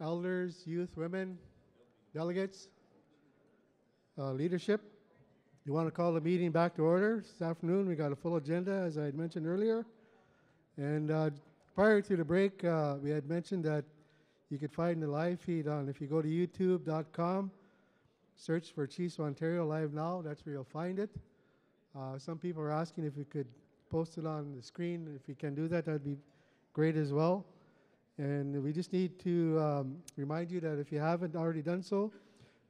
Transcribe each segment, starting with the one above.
elders, youth, women, delegates, leadership. You want to call the meeting back to order this afternoon? We got a full agenda, as I had mentioned earlier. And prior to the break, we had mentioned that you could find the live feed on, if you go to youtube.com, search for Chiefs of Ontario Live Now, that's where you'll find it. Some people are asking if we could post it on the screen. If we can do that, that'd be great as well. And we just need to remind you that if you haven't already done so,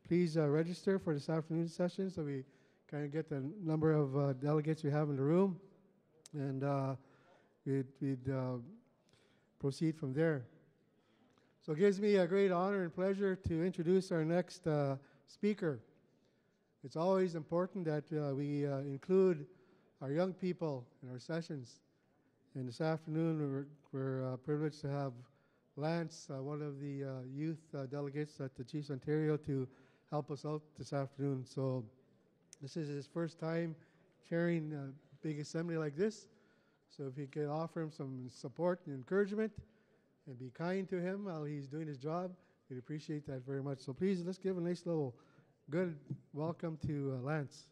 please register for this afternoon session so we kind of get the number of delegates we have in the room. And we'd proceed from there. So it gives me a great honor and pleasure to introduce our next speaker. It's always important that we include our young people in our sessions. And this afternoon, we're privileged to have Lance, one of the youth delegates at the Chiefs Ontario, to help us out this afternoon. So this is his first time chairing a big assembly like this. So if you could offer him some support and encouragement and be kind to him while he's doing his job, we'd appreciate that very much. So please, let's give a nice little good welcome to Lance.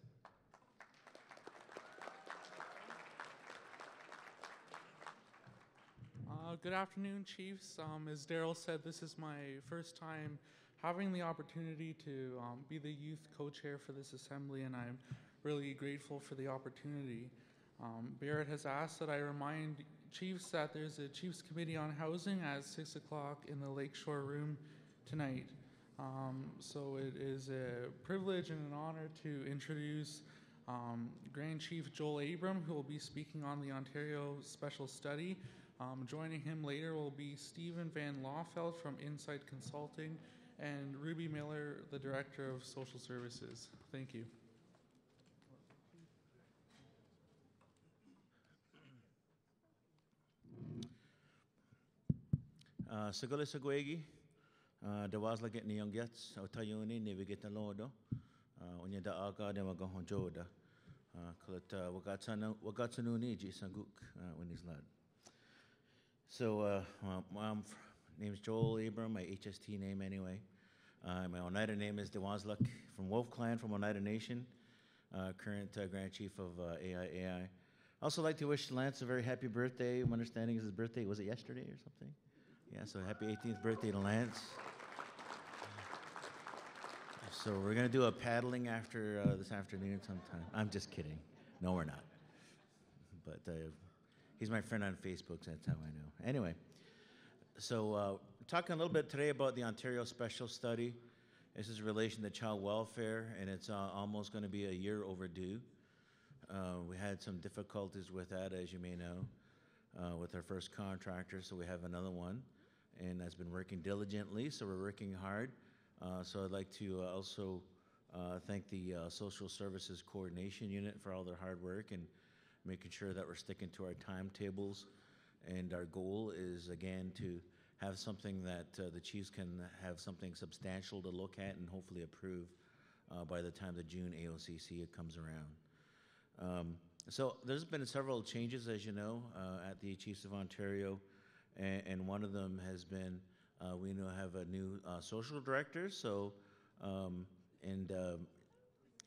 Good afternoon, Chiefs. As Daryl said, this is my first time having the opportunity to be the youth co-chair for this assembly, and I'm really grateful for the opportunity. Barrett has asked that I remind Chiefs that there's a Chiefs Committee on Housing at 6 o'clock in the Lakeshore Room tonight. So it is a privilege and an honor to introduce Grand Chief Joel Abram, who will be speaking on the Ontario Special Study. Joining him later will be Stephen Van Lawfeld from Insight Consulting and Ruby Miller, the Director of Social Services. Thank you. Sagala Sagwegi, Dawasla get ni young gets, Otayuni, never get a lodo, when you da aga, then we're going to Joda. Wagatanuni, Jisanguk, when he's lad. So, my name is Joel Abram, my HST name anyway. My Oneida name is Dewansluk from Wolf Clan from Oneida Nation, current Grand Chief of AIAI. I also like to wish Lance a very happy birthday. My understanding is his birthday, was it yesterday or something? Yeah, so happy 18th birthday to Lance. So we're going to do a paddling after this afternoon sometime. I'm just kidding. No, we're not. But he's my friend on Facebook, so that's how I know. Anyway, so we're talking a little bit today about the Ontario Special Study. This is in relation to child welfare, and it's almost going to be a year overdue. We had some difficulties with that, as you may know, with our first contractor, so we have another one, and that's been working diligently, so we're working hard. So I'd like to also thank the Social Services Coordination Unit for all their hard work and making sure that we're sticking to our timetables. And our goal is, again, to have something that the Chiefs can have something substantial to look at and hopefully approve by the time the June AOCC comes around. So there's been several changes, as you know, at the Chiefs of Ontario, and one of them has been we now have a new social director, so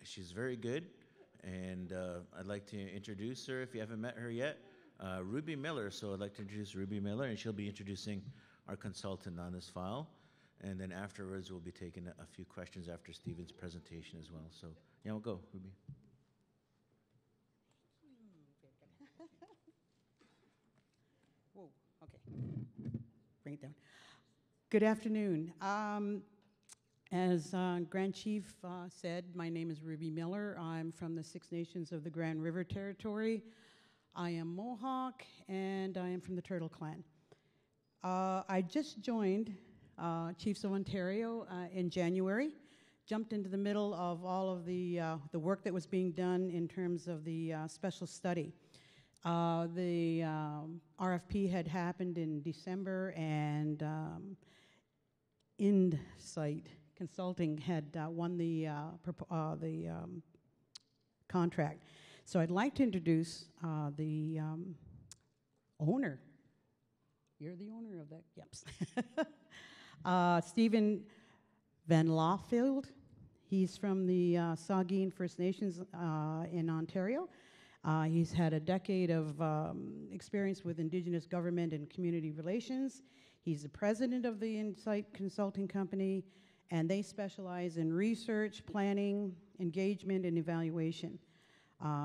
she's very good, and I'd like to introduce her, if you haven't met her yet, Ruby Miller. So I'd like to introduce Ruby Miller, and she'll be introducing our consultant on this file, and then afterwards we'll be taking a few questions after Stephen's presentation as well. So yeah, we'll go, Ruby. Whoa, okay. Bring it down. Good afternoon. As Grand Chief said, my name is Ruby Miller. I'm from the Six Nations of the Grand River Territory. I am Mohawk, and I am from the Turtle Clan. I just joined Chiefs of Ontario in January, jumped into the middle of all of the work that was being done in terms of the special study. The RFP had happened in December, and Insight Consulting had won the contract. So I'd like to introduce the owner. You're the owner of that, yep. Stephen Van Lawfield. He's from the Saugeen First Nations in Ontario. He's had a decade of experience with Indigenous government and community relations. He's the president of the Insight Consulting Company, and they specialize in research, planning, engagement, and evaluation.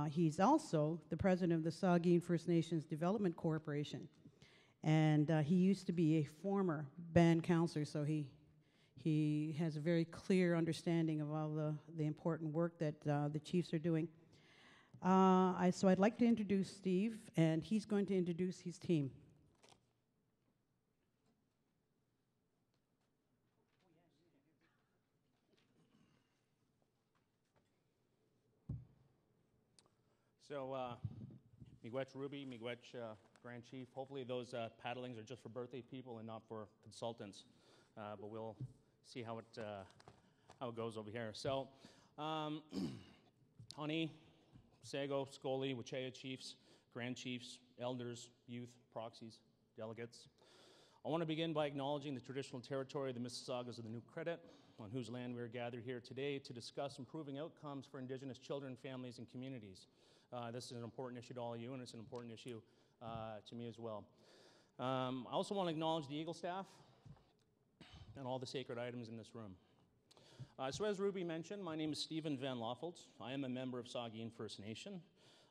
He's also the president of the Saugeen First Nations Development Corporation. And he used to be a former band counselor, so he has a very clear understanding of all the important work that the chiefs are doing. So I'd like to introduce Steve, and he's going to introduce his team. So, miigwech Ruby, miigwech Grand Chief. Hopefully those paddlings are just for birthday people and not for consultants, but we'll see how it goes over here. So, Honey, Sago, Scully, Wachea Chiefs, Grand Chiefs, Elders, Youth, Proxies, Delegates. I want to begin by acknowledging the traditional territory of the Mississaugas of the New Credit, on whose land we are gathered here today to discuss improving outcomes for Indigenous children, families, and communities. This is an important issue to all of you, and it's an important issue to me as well. I also want to acknowledge the Eagle staff and all the sacred items in this room. So as Ruby mentioned, my name is Stephen Van Lawfield. I am a member of Saugeen First Nation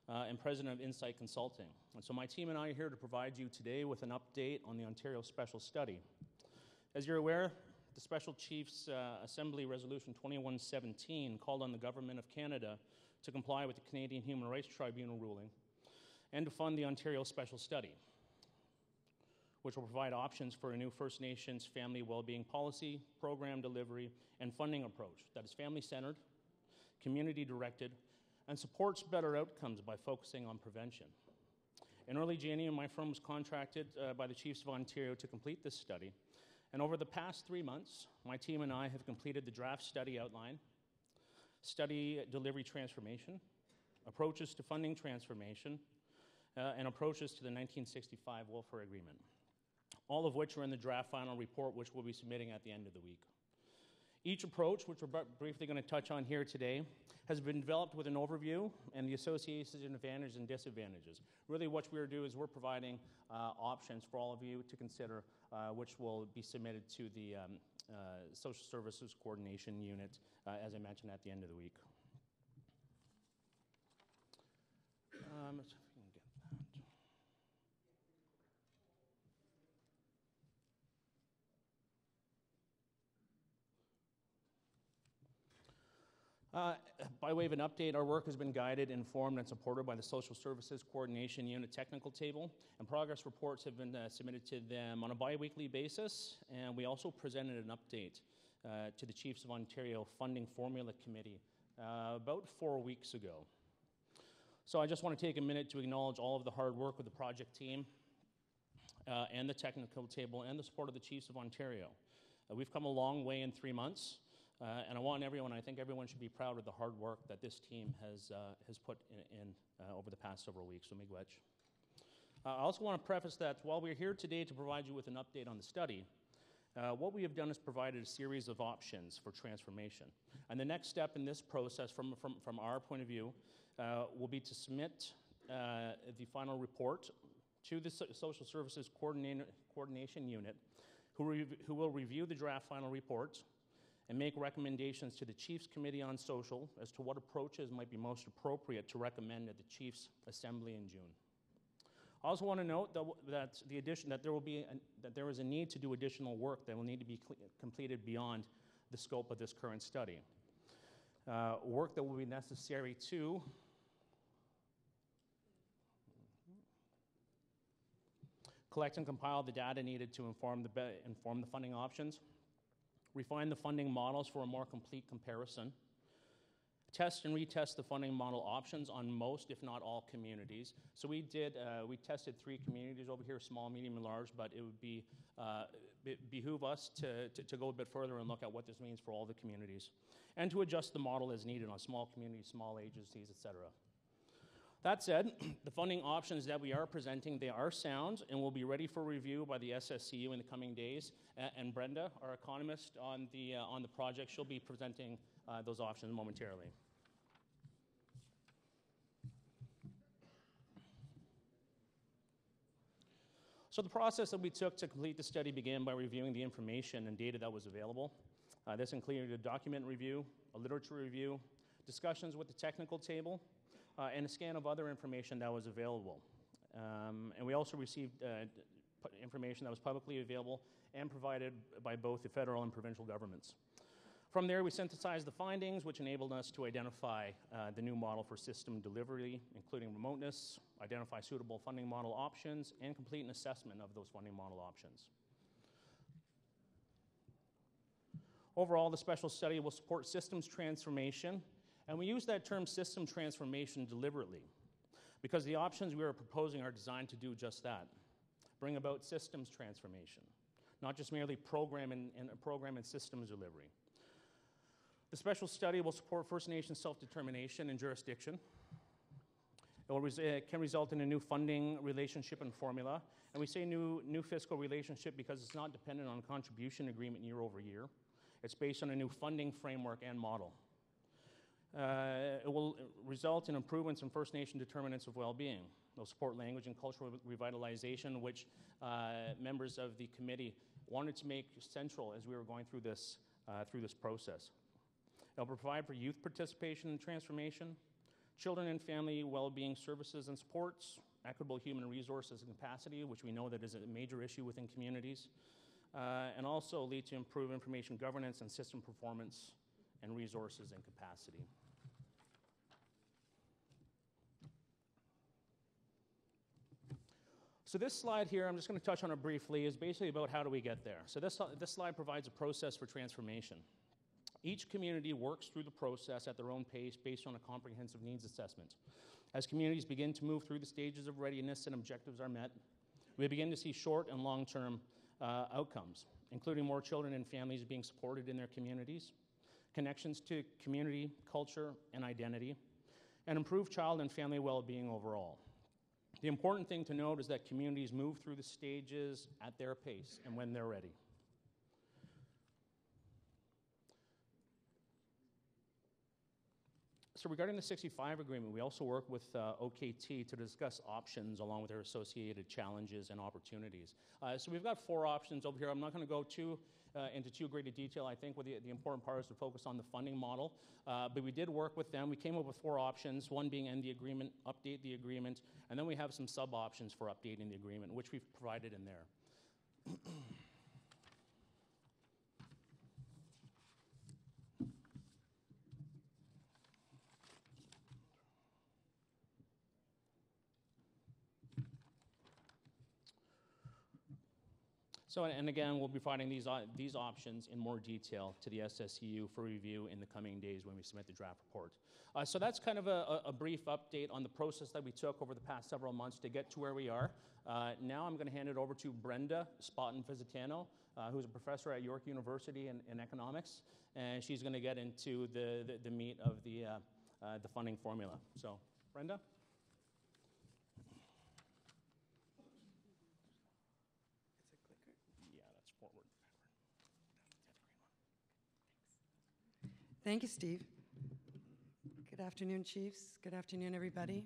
and president of Insight Consulting. And so my team and I are here to provide you today with an update on the Ontario Special Study. As you're aware, the Special Chiefs Assembly Resolution 2117 called on the Government of Canada to comply with the Canadian Human Rights Tribunal ruling and to fund the Ontario Special Study, which will provide options for a new First Nations family well-being policy, program delivery, and funding approach that is family-centered, community-directed, and supports better outcomes by focusing on prevention. In early January, my firm was contracted by the Chiefs of Ontario to complete this study, and over the past 3 months, my team and I have completed the draft study outline, study delivery transformation, approaches to funding transformation, and approaches to the 1965 Welfare Agreement, all of which are in the draft final report, which we'll be submitting at the end of the week. Each approach, which we're briefly going to touch on here today, has been developed with an overview and the associated advantages and disadvantages. Really what we're doing is we're providing options for all of you to consider, which will be submitted to the Social Services Coordination Unit, as I mentioned, at the end of the week. Let's see if we can get that. By way of an update, our work has been guided, informed, and supported by the Social Services Coordination Unit technical table, and progress reports have been submitted to them on a bi-weekly basis, and we also presented an update to the Chiefs of Ontario Funding Formula Committee about 4 weeks ago. So I just want to take a minute to acknowledge all of the hard work of the project team and the technical table and the support of the Chiefs of Ontario. We've come a long way in 3 months. And I think everyone should be proud of the hard work that this team has put in over the past several weeks. So miigwech. I also want to preface that while we're here today to provide you with an update on the study, what we have done is provided a series of options for transformation. And the next step in this process, from our point of view, will be to submit the final report to the Social Services Coordination Unit, who will review the draft final report and make recommendations to the Chiefs Committee on Social as to what approaches might be most appropriate to recommend at the Chiefs Assembly in June. I also want to note that there is a need to do additional work that will need to be completed beyond the scope of this current study. Work that will be necessary to collect and compile the data needed to inform the funding options, refine the funding models for a more complete comparison, test and retest the funding model options on most, if not all, communities. So we tested 3 communities over here, small, medium, and large, but it would behoove us to go a bit further and look at what this means for all the communities, and to adjust the model as needed on small communities, small agencies, et cetera. That said, the funding options that we are presenting, they are sound and will be ready for review by the SSCU in the coming days. And Brenda, our economist on the project, she'll be presenting those options momentarily. So the process that we took to complete the study began by reviewing the information and data that was available. This included a document review, a literature review, discussions with the technical table, and a scan of other information that was available. And we also received information that was publicly available and provided by both the federal and provincial governments. From there, we synthesized the findings, which enabled us to identify the new model for system delivery, including remoteness, identify suitable funding model options, and complete an assessment of those funding model options. Overall, the special study will support systems transformation, and we use that term system transformation deliberately because the options we are proposing are designed to do just that, bring about systems transformation, not just merely program and systems delivery. The special study will support First Nations self-determination and jurisdiction. It can result in a new funding relationship and formula, and we say new fiscal relationship because it's not dependent on a contribution agreement year over year. It's based on a new funding framework and model. It will result in improvements in First Nation determinants of well-being. It will support language and cultural revitalization, which members of the committee wanted to make central as we were going through this process. It will provide for youth participation and transformation, children and family well-being services and supports, equitable human resources and capacity, which we know that is a major issue within communities, and also lead to improved information governance and system performance and resources and capacity. So this slide here, I'm just going to touch on it briefly, is basically about how do we get there. So this slide provides a process for transformation. Each community works through the process at their own pace based on a comprehensive needs assessment. As communities begin to move through the stages of readiness and objectives are met, we begin to see short and long-term outcomes, including more children and families being supported in their communities, connections to community, culture, and identity, and improved child and family well-being overall. The important thing to note is that communities move through the stages at their pace and when they're ready. So regarding the 65 agreement, we also work with OKT to discuss options along with their associated challenges and opportunities. So we've got 4 options over here. I'm not going to go into too great a detail. I think the important part is to focus on the funding model. But we did work with them. We came up with 4 options, one being end the agreement, update the agreement, and then we have some sub-options for updating the agreement, which we've provided in there. So, and again, we'll be providing these options in more detail to the SSCU for review in the coming days when we submit the draft report. So that's kind of a brief update on the process that we took over the past several months to get to where we are. Now I'm going to hand it over to Brenda Spotton-Visitano, who's a professor at York University in economics, and she's going to get into the meat of the funding formula. So, Brenda? Thank you, Steve. Good afternoon, Chiefs. Good afternoon, everybody.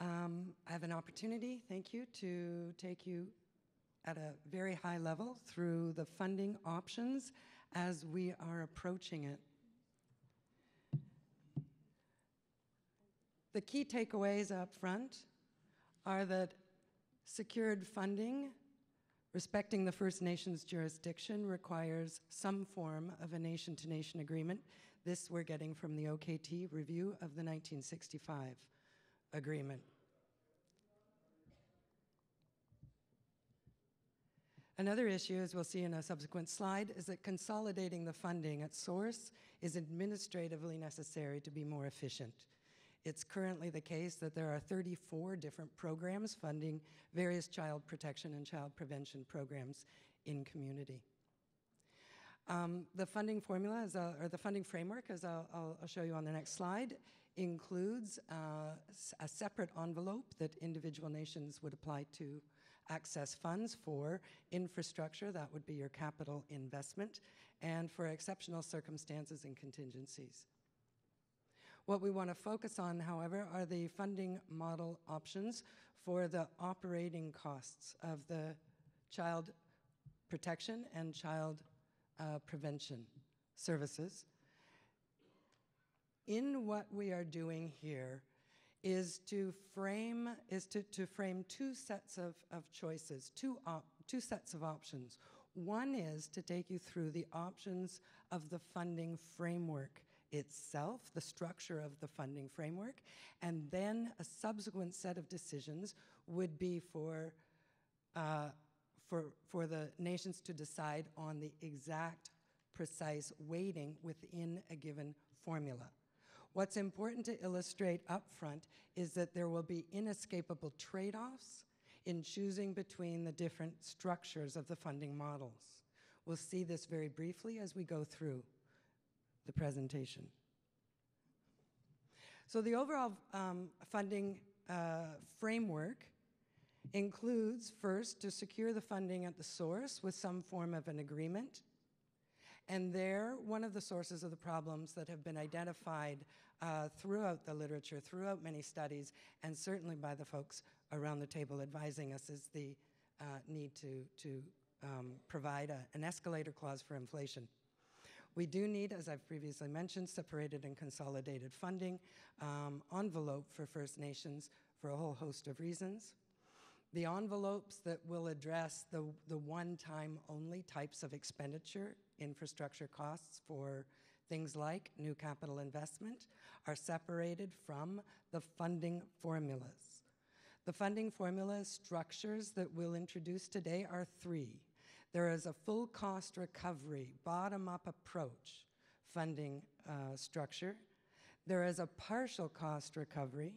I have an opportunity, thank you, to take you at a very high level through the funding options as we are approaching it. The key takeaways up front are that secured funding respecting the First Nations jurisdiction requires some form of a nation-to-nation agreement. This we're getting from the OKT review of the 1965 agreement. Another issue, as we'll see in a subsequent slide, is that consolidating the funding at source is administratively necessary to be more efficient. It's currently the case that there are 34 different programs funding various child protection and child prevention programs in community. The funding formula, or the funding framework, as I'll show you on the next slide, includes a separate envelope that individual nations would apply to access funds for infrastructure, that would be your capital investment, and for exceptional circumstances and contingencies. What we want to focus on, however, are the funding model options for the operating costs of the child protection and child prevention services. In what we are doing here is to frame two sets of choices, two sets of options. One is to take you through the options of the funding framework itself, the structure of the funding framework, and then a subsequent set of decisions would be for the nations to decide on the exact, precise weighting within a given formula. What's important to illustrate up front is that there will be inescapable trade-offs in choosing between the different structures of the funding models. We'll see this very briefly as we go through the presentation. So the overall funding framework includes, first, to secure the funding at the source with some form of an agreement. And there, one of the sources of the problems that have been identified throughout the literature, throughout many studies, and certainly by the folks around the table advising us, is the need to provide an escalator clause for inflation. We do need, as I've previously mentioned, separated and consolidated funding envelope for First Nations for a whole host of reasons. The envelopes that will address the one-time only types of expenditure, infrastructure costs for things like new capital investment, are separated from the funding formulas. The funding formula structures that we'll introduce today are three. There is a full cost recovery, bottom-up approach funding structure. There is a partial cost recovery,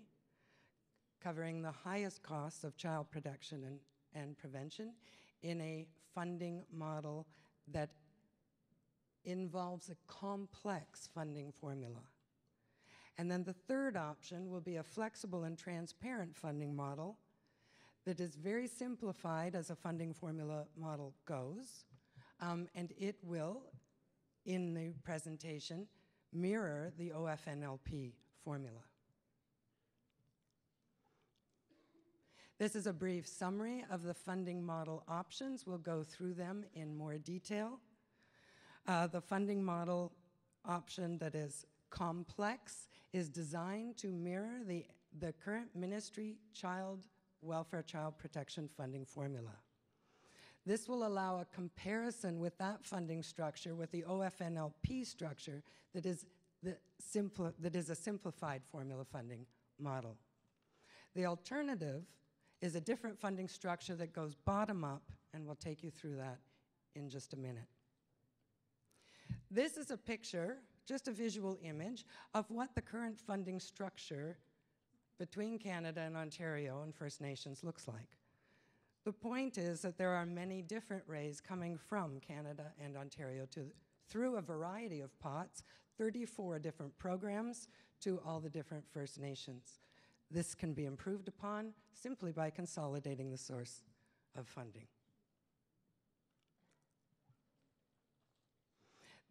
covering the highest costs of child protection and prevention in a funding model that involves a complex funding formula. And then the third option will be a flexible and transparent funding model that is very simplified as a funding formula model goes, and it will, in the presentation, mirror the OFNLP formula. This is a brief summary of the funding model options. We'll go through them in more detail. The funding model option that is complex is designed to mirror the current Ministry Child Welfare Child Protection funding formula. This will allow a comparison with that funding structure with the OFNLP structure that is a simplified formula funding model. The alternative is a different funding structure that goes bottom up, and we'll take you through that in just a minute. This is a picture, just a visual image, of what the current funding structure between Canada and Ontario and First Nations looks like. The point is that there are many different rays coming from Canada and Ontario through a variety of pots, 34 different programs to all the different First Nations. This can be improved upon simply by consolidating the source of funding.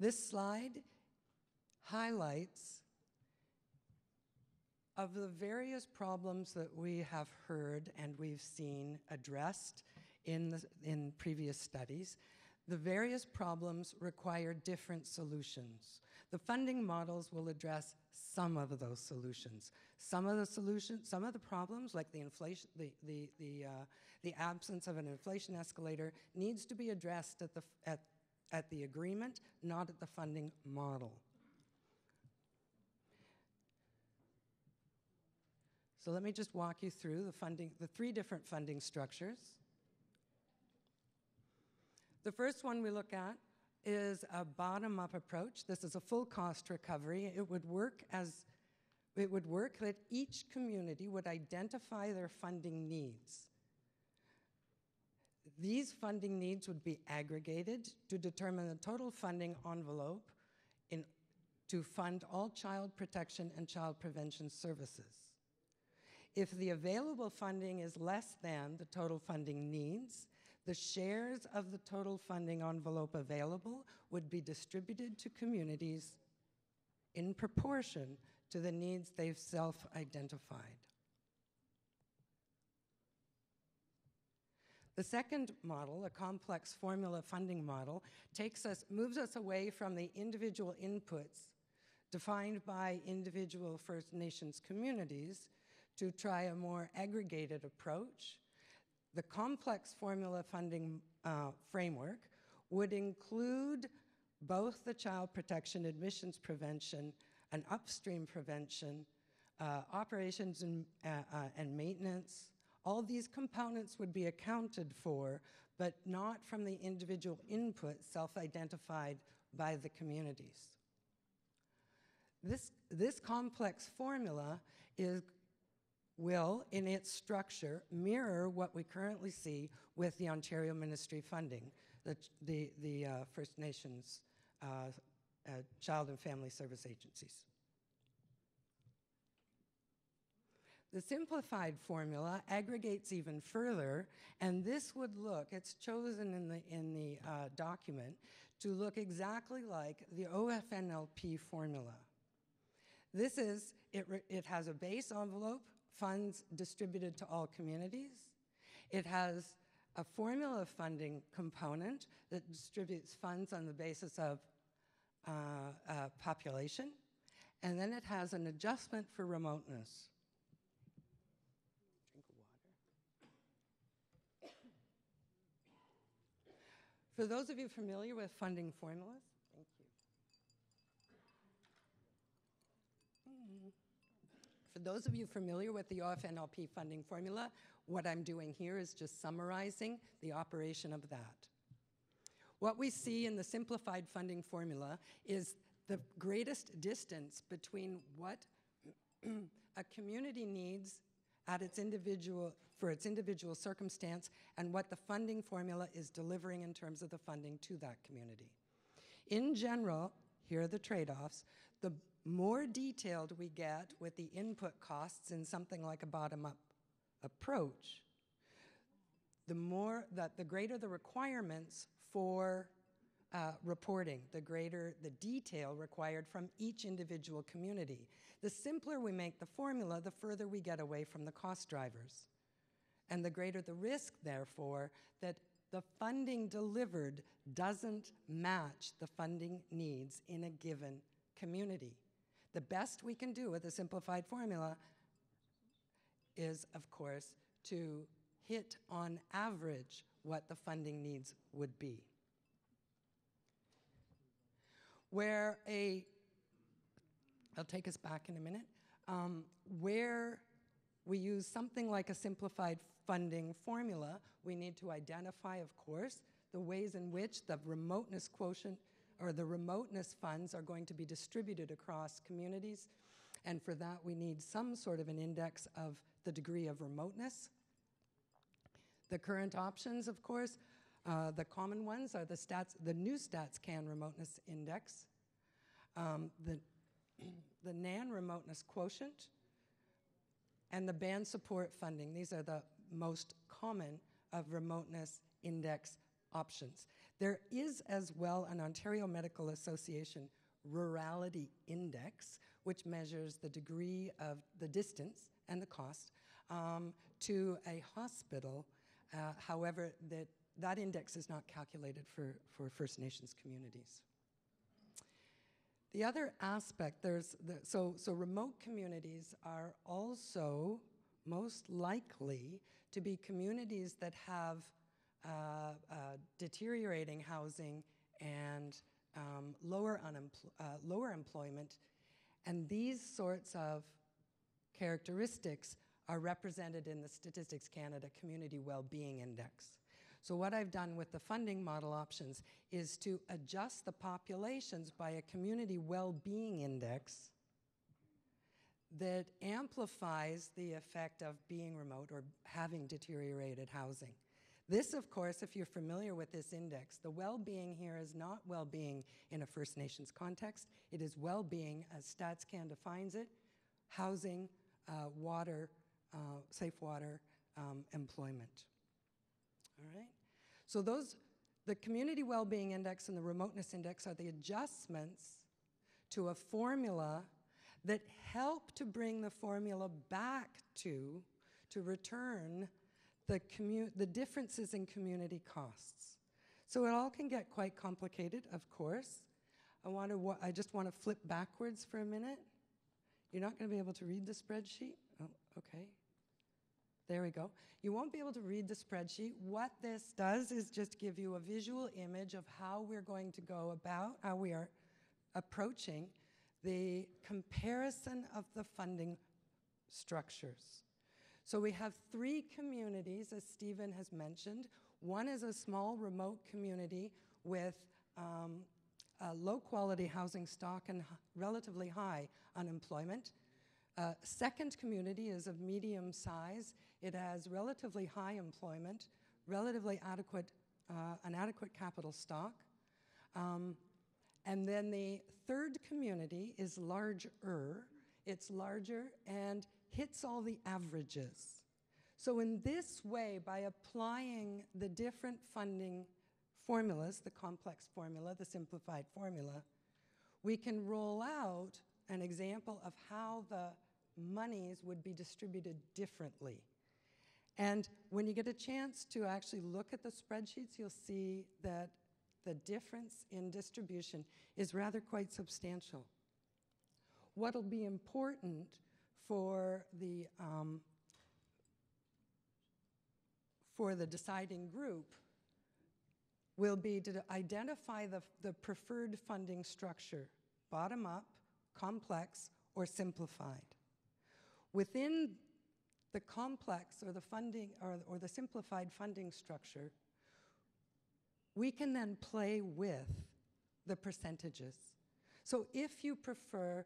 This slide highlights of the various problems that we have heard and we've seen addressed in previous studies. The various problems require different solutions. The funding models will address some of those solutions. Some of the problems, like the inflation, the absence of an inflation escalator, needs to be addressed at the agreement, not at the funding model. So let me just walk you through the three different funding structures. The first one we look at is a bottom-up approach. This is a full cost recovery. It would work that each community would identify their funding needs. These funding needs would be aggregated to determine the total funding envelope to fund all child protection and child prevention services. If the available funding is less than the total funding needs, the shares of the total funding envelope available would be distributed to communities in proportion to the needs they've self-identified. The second model, a complex formula funding model, moves us away from the individual inputs defined by individual First Nations communities to try a more aggregated approach. The complex formula funding framework would include both the child protection, admissions prevention, and upstream prevention, operations and maintenance. All these components would be accounted for, but not from the individual input self-identified by the communities. This complex formula will, in its structure, mirror what we currently see with the Ontario Ministry funding, the First Nations Child and Family Service Agencies. The simplified formula aggregates even further, and this would look, it's chosen in the document, to look exactly like the OFNLP formula. It has a base envelope, funds distributed to all communities. It has a formula funding component that distributes funds on the basis of population, and then it has an adjustment for remoteness. Drink of water. For those of you familiar with funding formulas, thank you. For those of you familiar with the OFNLP funding formula, what I'm doing here is just summarizing the operation of that. What we see in the simplified funding formula is the greatest distance between what a community needs for its individual circumstance and what the funding formula is delivering in terms of the funding to that community. In general, here are the trade-offs. The more detailed we get with the input costs in something like a bottom-up approach, the greater the requirements for reporting, the greater the detail required from each individual community. The simpler we make the formula, the further we get away from the cost drivers. And the greater the risk, therefore, that the funding delivered doesn't match the funding needs in a given community. The best we can do with a simplified formula is, of course, to hit on average what the funding needs would be. I'll take us back in a minute, where we use something like a simplified funding formula, we need to identify, of course, the ways in which the remoteness quotient or the remoteness funds are going to be distributed across communities. And for that, we need some sort of an index of the degree of remoteness. The current options, of course, the common ones are the new StatsCan remoteness index, the NAN remoteness quotient, and the band support funding. These are the most common of remoteness index options. There is as well an Ontario Medical Association Rurality Index, which measures the degree of the distance and the cost to a hospital. However, that index is not calculated for First Nations communities. The other aspect, so remote communities are also most likely to be communities that have deteriorating housing and lower employment, and these sorts of characteristics are represented in the Statistics Canada Community Wellbeing Index. So what I've done with the funding model options is to adjust the populations by a community well-being index that amplifies the effect of being remote or having deteriorated housing. This, of course, if you're familiar with this index, the well-being here is not well-being in a First Nations context. It is well-being, as StatsCan defines it, housing, water, safe water, employment. All right? So the Community Well-Being Index and the Remoteness Index are the adjustments to a formula that help to bring the formula back to return the differences in community costs. So it all can get quite complicated, of course. I just want to flip backwards for a minute. You're not going to be able to read the spreadsheet? Oh, okay. There we go. You won't be able to read the spreadsheet. What this does is just give you a visual image of how we're going to go about, how we are approaching the comparison of the funding structures. So we have 3 communities, as Stephen has mentioned. One is a small remote community with low-quality housing stock and relatively high unemployment. Second community is of medium size. It has relatively high employment, relatively an adequate capital stock. And then the third community is larger. It's larger and hits all the averages. So in this way, by applying the different funding formulas, the complex formula, the simplified formula, we can roll out an example of how the monies would be distributed differently. And when you get a chance to actually look at the spreadsheets, you'll see that the difference in distribution is rather quite substantial. What'll be important for the deciding group will be to identify the preferred funding structure, bottom up, complex, or simplified. Within the complex or the funding or the simplified funding structure, we can then play with the percentages. So if you prefer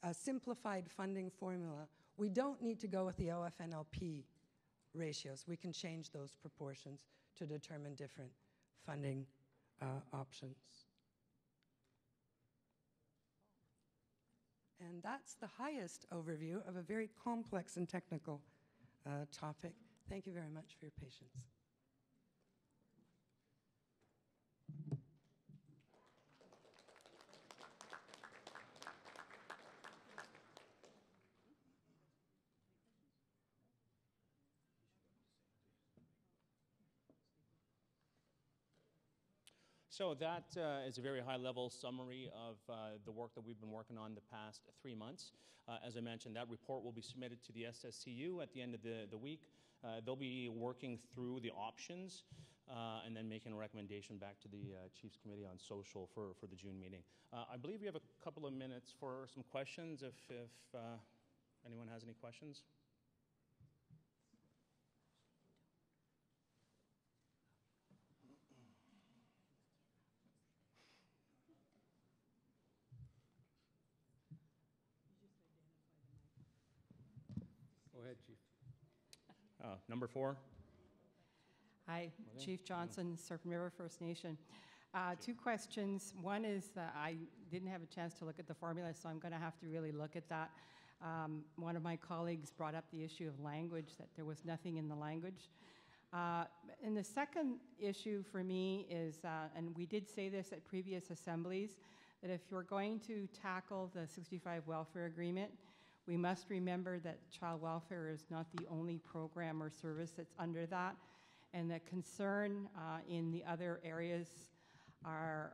a simplified funding formula, we don't need to go with the OFNLP ratios. We can change those proportions to determine different funding options. And that's the highest overview of a very complex and technical topic. Thank you very much for your patience. So that is a very high-level summary of the work that we've been working on the past 3 months. As I mentioned, that report will be submitted to the SSCU at the end of the week. They'll be working through the options and then making a recommendation back to the Chiefs Committee on Social for the June meeting. I believe we have a couple of minutes for some questions if anyone has any questions. Go ahead, Chief. Number 4. Hi, Chief Johnson, Serpent River First Nation. 2 questions. One is that I didn't have a chance to look at the formula, so I'm going to have to really look at that. One of my colleagues brought up the issue of language, that there was nothing in the language. And the second issue for me is, and we did say this at previous assemblies, that if you're going to tackle the 65 welfare agreement, we must remember that child welfare is not the only program or service that's under that, and the concern in the other areas are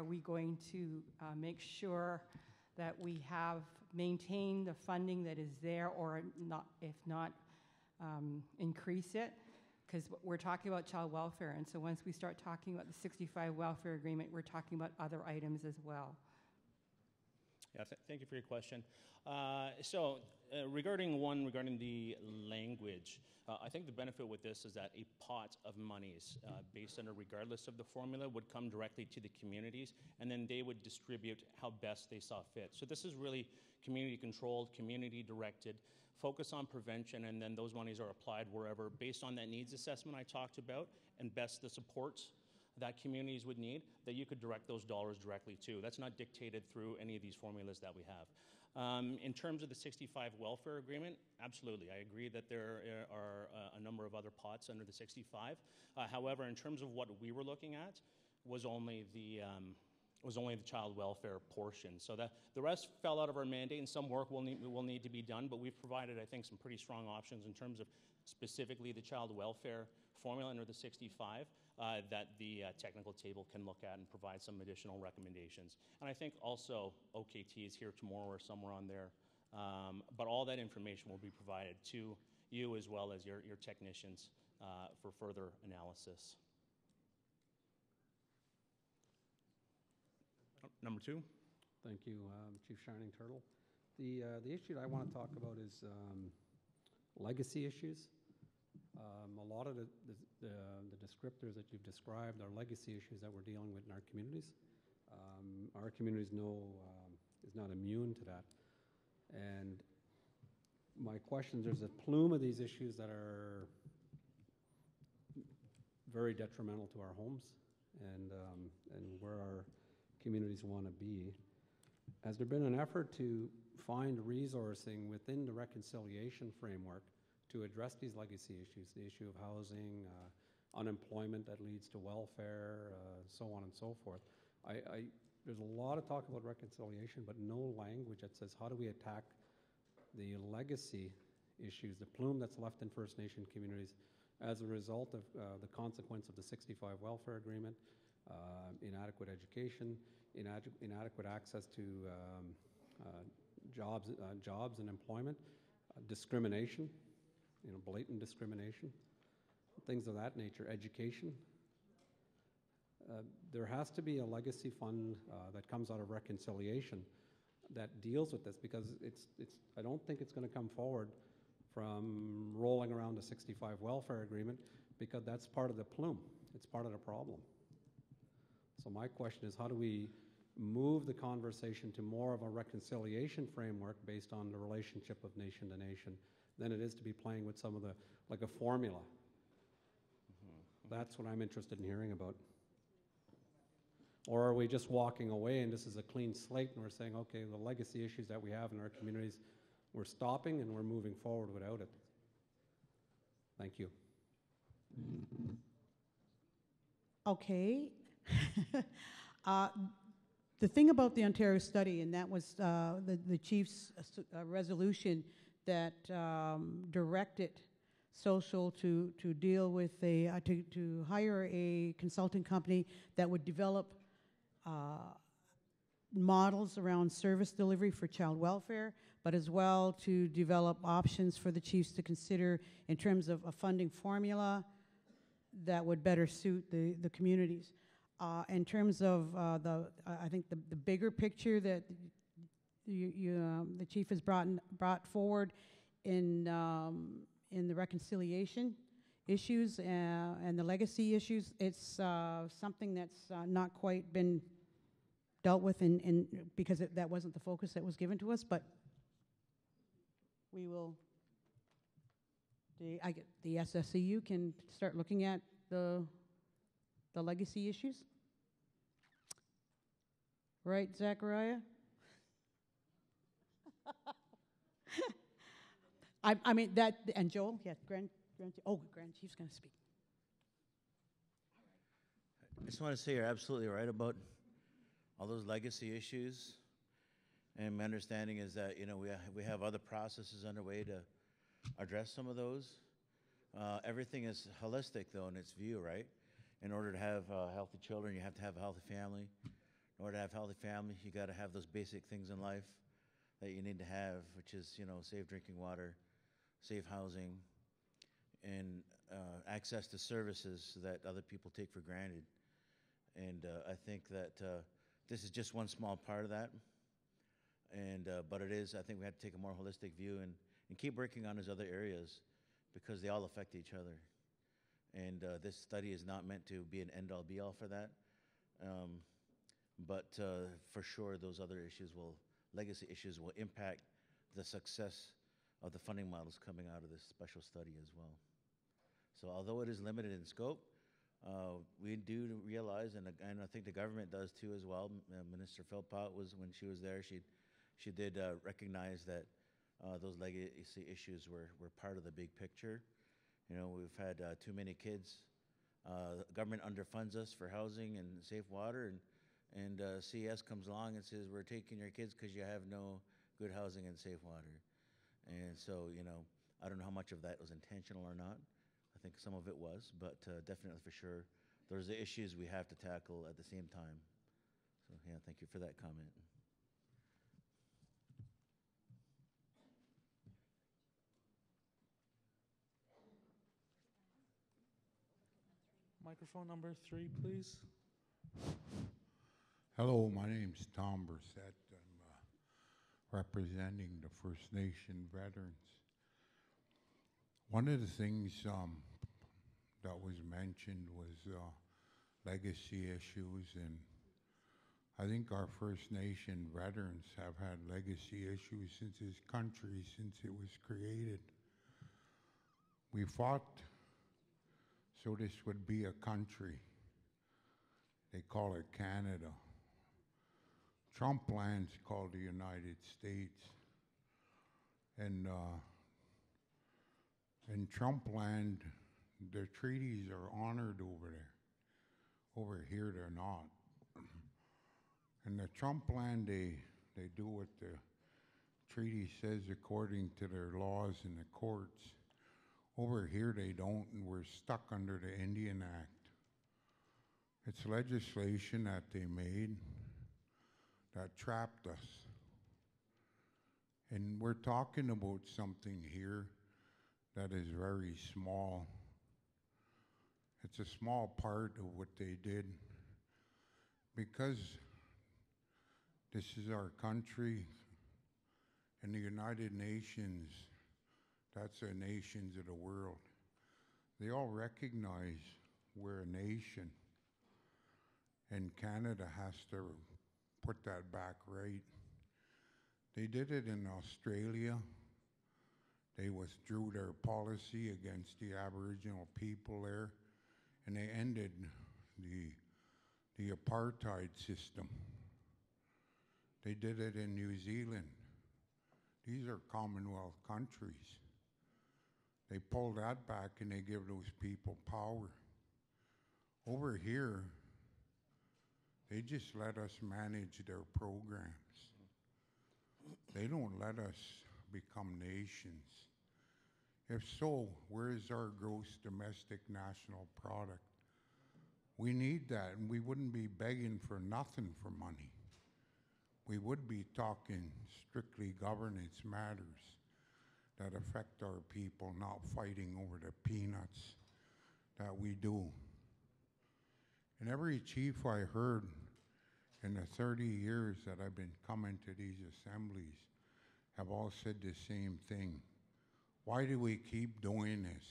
we going to make sure that we have maintained the funding that is there, or not, if not, increase it? Because we're talking about child welfare, and so once we start talking about the 65 welfare agreement, we're talking about other items as well. Yeah, thank you for your question. Regarding the language, I think the benefit with this is that a pot of monies based on regardless of the formula would come directly to the communities, and then they would distribute how best they saw fit. So this is really community controlled, community directed, focus on prevention, and then those monies are applied wherever based on that needs assessment I talked about and best the supports that communities would need, that you could direct those dollars directly to. That's not dictated through any of these formulas that we have. In terms of the 65 welfare agreement, absolutely. I agree that there are a number of other pots under the 65. However, in terms of what we were looking at, was only the child welfare portion. So the rest fell out of our mandate, and some work will need to be done, but we've provided, I think, some pretty strong options in terms of specifically the child welfare formula under the 65 that the technical table can look at and provide some additional recommendations. And I think also OKT is here tomorrow or somewhere on there. But all that information will be provided to you as well as your technicians for further analysis. Number 2. Thank you, Chief Shining Turtle. The issue that I want to talk about is legacy issues. A lot of the descriptors that you've described are legacy issues that we're dealing with in our communities. Our communities is not immune to that. And my question, there's a plume of these issues that are very detrimental to our homes and where our communities want to be. Has there been an effort to find resourcing within the reconciliation framework to address these legacy issues, the issue of housing, unemployment that leads to welfare, so on and so forth? There's a lot of talk about reconciliation, but no language that says how do we attack the legacy issues, the plume that's left in First Nation communities as a result of the consequence of the 65 welfare agreement, inadequate education, inadequate access to jobs and employment, discrimination, blatant discrimination, things of that nature, education. There has to be a legacy fund that comes out of reconciliation that deals with this, because I don't think it's going to come forward from rolling around the 65 welfare agreement, because that's part of the plume. It's part of the problem. So my question is, how do we move the conversation to more of a reconciliation framework based on the relationship of nation to nation than it is to be playing with some of the, like a formula? That's what I'm interested in hearing about. Or are we just walking away and this is a clean slate and we're saying, okay, the legacy issues that we have in our communities, we're stopping and we're moving forward without it? Thank you. Okay. The thing about the Ontario study, and that was the chief's resolution that directed social to deal with to hire a consulting company that would develop models around service delivery for child welfare, but as well to develop options for the chiefs to consider in terms of a funding formula that would better suit the communities. In terms of I think the bigger picture that the chief has brought forward in the reconciliation issues and the legacy issues, it's something that's not quite been dealt with because that wasn't the focus that was given to us, but we will. The SSCU can start looking at the legacy issues. Right, Zachariah? I mean, that, and Joel, yeah, Grand Chief's going to speak. I just want to say you're absolutely right about all those legacy issues. And my understanding is that, we have other processes underway to address some of those. Everything is holistic, though, in its view, right? In order to have healthy children, you have to have a healthy family. In order to have a healthy family, you got to have those basic things in life that you need to have, which is, safe drinking water, safe housing, and access to services that other people take for granted. And I think that this is just one small part of that. But it is, I think we have to take a more holistic view and keep working on those other areas because they all affect each other. And this study is not meant to be an end-all be-all for that. But for sure, those other legacy issues will impact the success of the funding models coming out of this special study as well. So although it is limited in scope, we do realize, and I think the government does too as well. Minister Philpott when she was there, she did recognize that those legacy issues were part of the big picture. You know, we've had too many kids. Government underfunds us for housing and safe water, and CES comes along and says, we're taking your kids because you have no good housing and safe water. And so, you know, I don't know how much of that was intentional or not. I think some of it was, but definitely for sure, those are the issues we have to tackle at the same time. So, yeah, thank you for that comment. Microphone number 3, please. Hello, my name's Tom Brissett. I'm representing the First Nation veterans. One of the things that was mentioned was legacy issues, and I think our First Nation veterans have had legacy issues since this country, since it was created. We fought so this would be a country. They call it Canada. Trump land's called the United States. And in Trump land, the treaties are honored over there. Over here, they're not. In the Trump land, they do what the treaty says according to their laws in the courts. Over here, they don't, and we're stuck under the Indian Act. It's legislation that they made that trapped us. And we're talking about something here that is very small. It's a small part of what they did because this is our country, and the United Nations, that's the nations of the world. They all recognize we're a nation, and Canada has to put that back right. They did it in Australia. They withdrew their policy against the Aboriginal people there, and they ended the apartheid system. They did it in New Zealand. These are Commonwealth countries. They pulled that back and they give those people power. Over here, they just let us manage their programs. They don't let us become nations. If so, where is our gross domestic national product? We need that, and we wouldn't be begging for nothing for money. We would be talking strictly governance matters that affect our people, not fighting over the peanuts that we do. And every chief I heard in the 30 years that I've been coming to these assemblies have all said the same thing. Why do we keep doing this?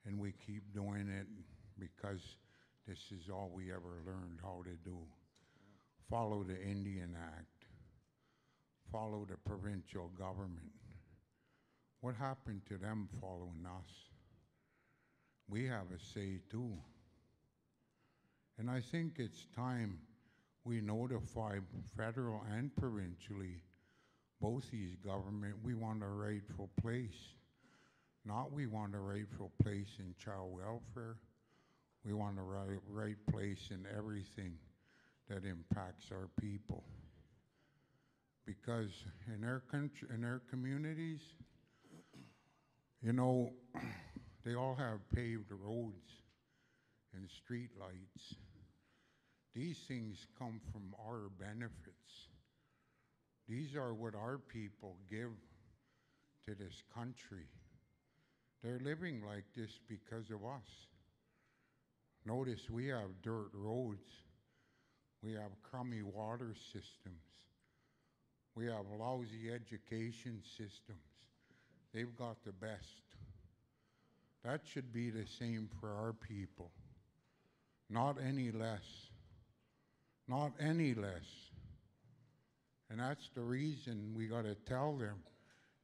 And we keep doing it because this is all we ever learned how to do. Follow the Indian Act. Follow the provincial government. What happened to them following us? We have a say too. And I think it's time we notify federal and provincially, both these government, we want a rightful place. Not we want a rightful place in child welfare. We want a right place in everything that impacts our people. Because in our country, in our communities, you know, they all have paved roads and street lights. These things come from our benefits. These are what our people give to this country. They're living like this because of us. Notice we have dirt roads. We have crummy water systems. We have lousy education systems. They've got the best. That should be the same for our people. Not any less. Not any less. And that's the reason we got to tell them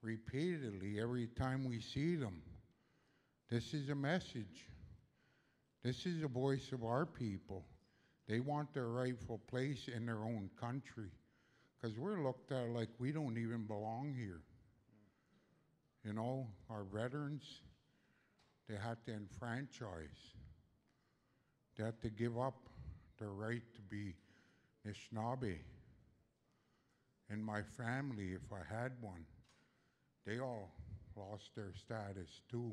repeatedly every time we see them. This is a message. This is the voice of our people. They want their rightful place in their own country, because we're looked at like we don't even belong here. You know, our veterans, they had to enfranchise. They had to give up their right to be Anishinaabe. And my family, if I had one, they all lost their status too.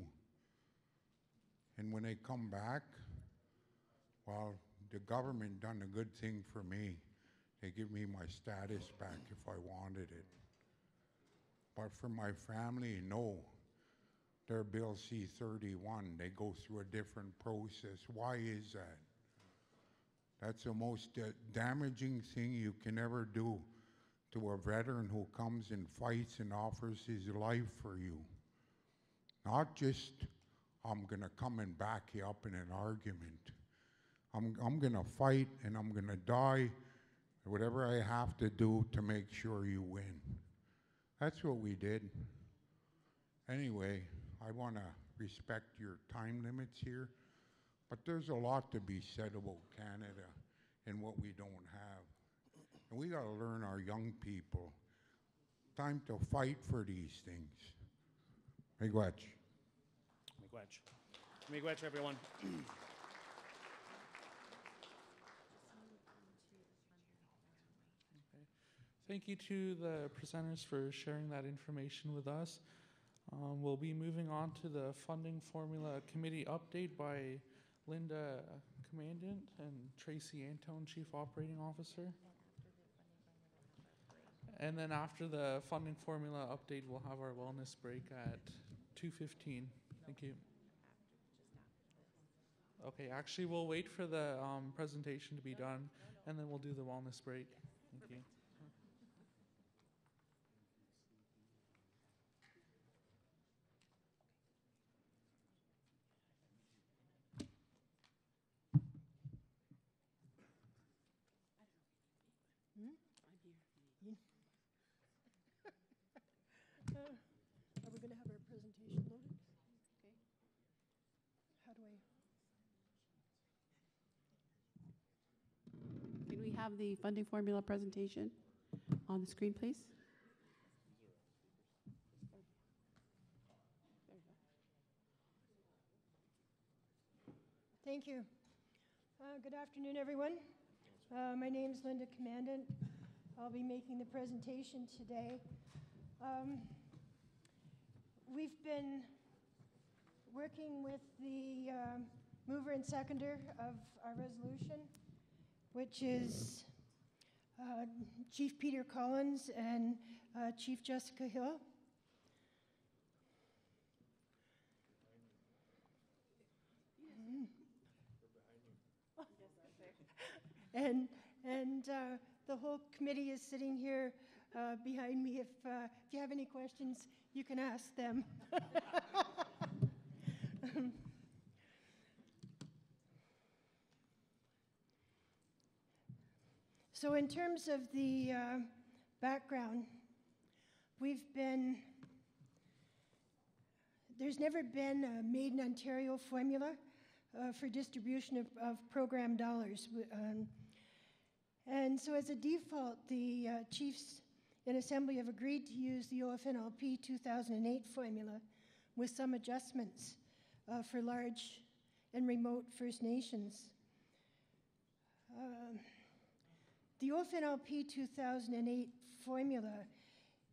And when they come back, well, the government done a good thing for me. They give me my status back if I wanted it. But for my family, no. Their Bill C-31, they go through a different process. Why is that? That's the most damaging thing you can ever do to a veteran who comes and fights and offers his life for you. Not just, I'm going to come and back you up in an argument. I'm going to fight and I'm going to die, whatever I have to do to make sure you win. That's what we did. Anyway, I want to respect your time limits here, but there's a lot to be said about Canada and what we don't have. And we got to learn our young people. Time to fight for these things. Miigwech. Miigwech. Miigwech, everyone. Thank you to the presenters for sharing that information with us. We'll be moving on to the funding formula committee update by Linda Commandant and Tracy Antone, Chief Operating Officer. And then after the funding formula update, we'll have our wellness break at 2:15. Thank you. Okay, actually, we'll wait for the presentation to be done, and then we'll do the wellness break. Thank you. Are we going to have our presentation loaded? Okay. How do I? Can we have the funding formula presentation on the screen, please? Thank you. Good afternoon, everyone. My name is Linda Commandant. I'll be making the presentation today. We've been working with the mover and seconder of our resolution, which is Chief Peter Collins and Chief Jessica Hill. And the whole committee is sitting here behind me. If you have any questions, you can ask them. So in terms of the background, there's never been a Made in Ontario formula for distribution of program dollars. And so as a default, the chiefs in Assembly have agreed to use the OFNLP 2008 formula with some adjustments for large and remote First Nations. The OFNLP 2008 formula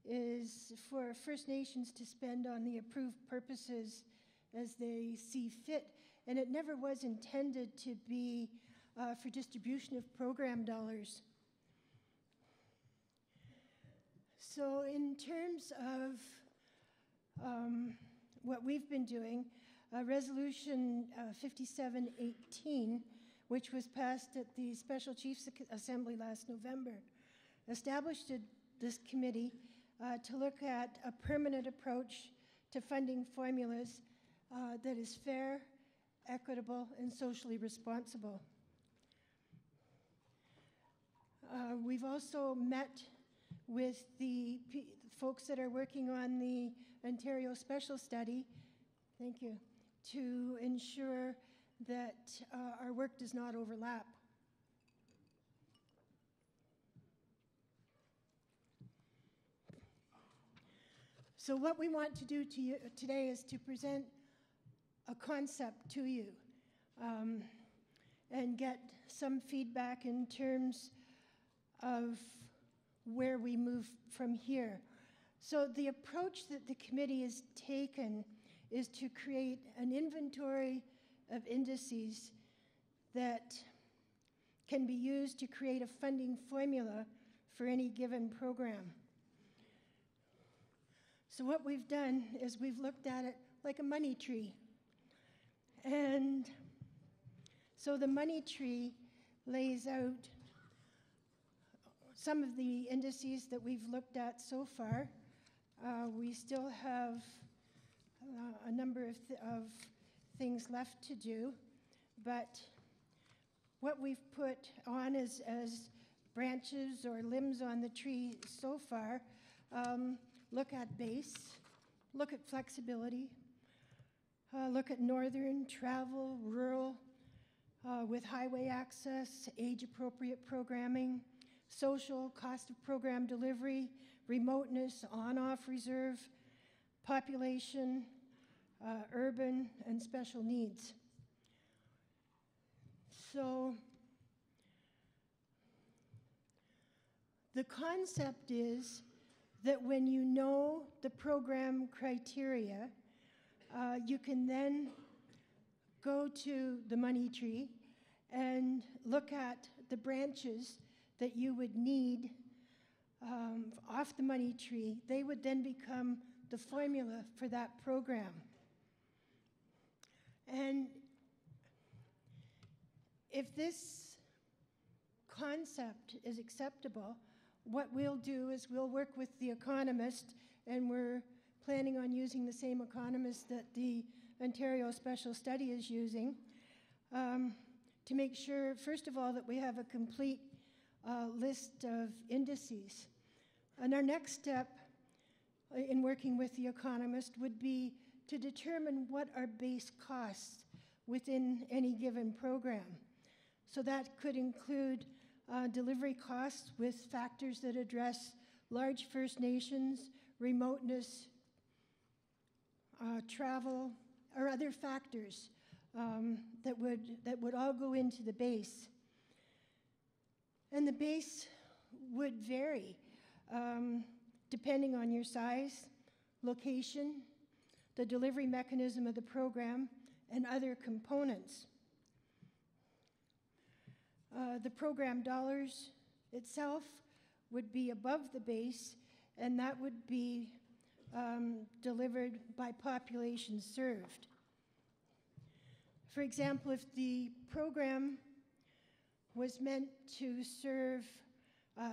is for First Nations to spend on the approved purposes as they see fit, and it never was intended to be for distribution of program dollars. So in terms of what we've been doing, Resolution 5718, which was passed at the Special Chiefs Assembly last November, established a this committee to look at a permanent approach to funding formulas that is fair, equitable, and socially responsible. We've also met with the folks that are working on the Ontario Special Study, thank you, to ensure that our work does not overlap. So what we want to do to you today is to present a concept to you and get some feedback in terms of where we move from here. So the approach that the committee has taken is to create an inventory of indices that can be used to create a funding formula for any given program. So what we've done is we've looked at it like a money tree. And so the money tree lays out some of the indices that we've looked at so far. We still have a number of things left to do, but what we've put on as branches or limbs on the tree so far look at base, look at flexibility, look at northern, travel, rural, with highway access, age-appropriate programming, social, cost of program delivery, remoteness, on-off reserve, population, urban, and special needs. So the concept is that when you know the program criteria, you can then go to the money tree and look at the branches that you would need off the money tree. They would then become the formula for that program. And if this concept is acceptable, what we'll do is we'll work with the economist, and we're planning on using the same economist that the Ontario Special Study is using, to make sure, first of all, that we have a complete list of indices. And our next step in working with the economist would be to determine what are base costs within any given program. So that could include delivery costs with factors that address large First Nations, remoteness, travel, or other factors that would all go into the base. And the base would vary depending on your size, location, the delivery mechanism of the program, and other components. The program dollars itself would be above the base, and that would be delivered by population served. For example, if the program was meant to serve,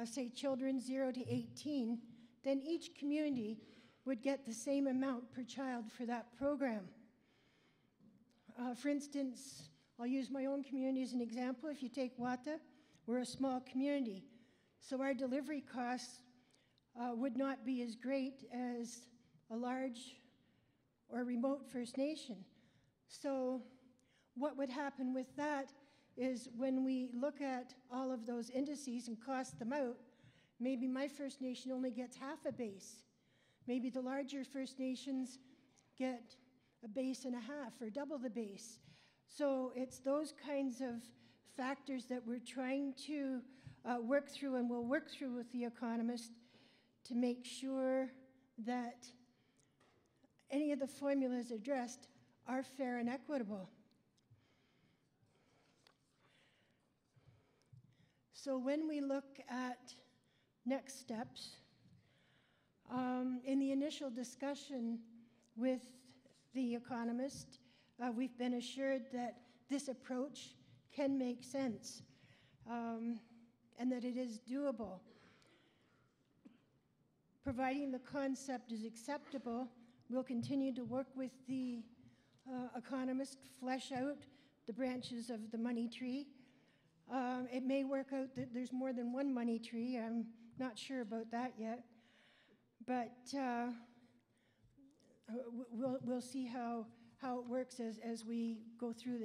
say, children 0 to 18, then each community would get the same amount per child for that program. For instance, I'll use my own community as an example. If you take Wata, we're a small community, so our delivery costs would not be as great as a large or remote First Nation. So what would happen with that is when we look at all of those indices and cost them out, maybe my First Nation only gets half a base. Maybe the larger First Nations get a base and a half or double the base. So it's those kinds of factors that we're trying to work through, and we'll work through with the economist to make sure that any of the formulas addressed are fair and equitable. So when we look at next steps, in the initial discussion with the economist, we've been assured that this approach can make sense and that it is doable. providing the concept is acceptable, we'll continue to work with the economist, flesh out the branches of the money tree. It may work out that there's more than one money tree. I'm not sure about that yet. But we'll see how it works as we go through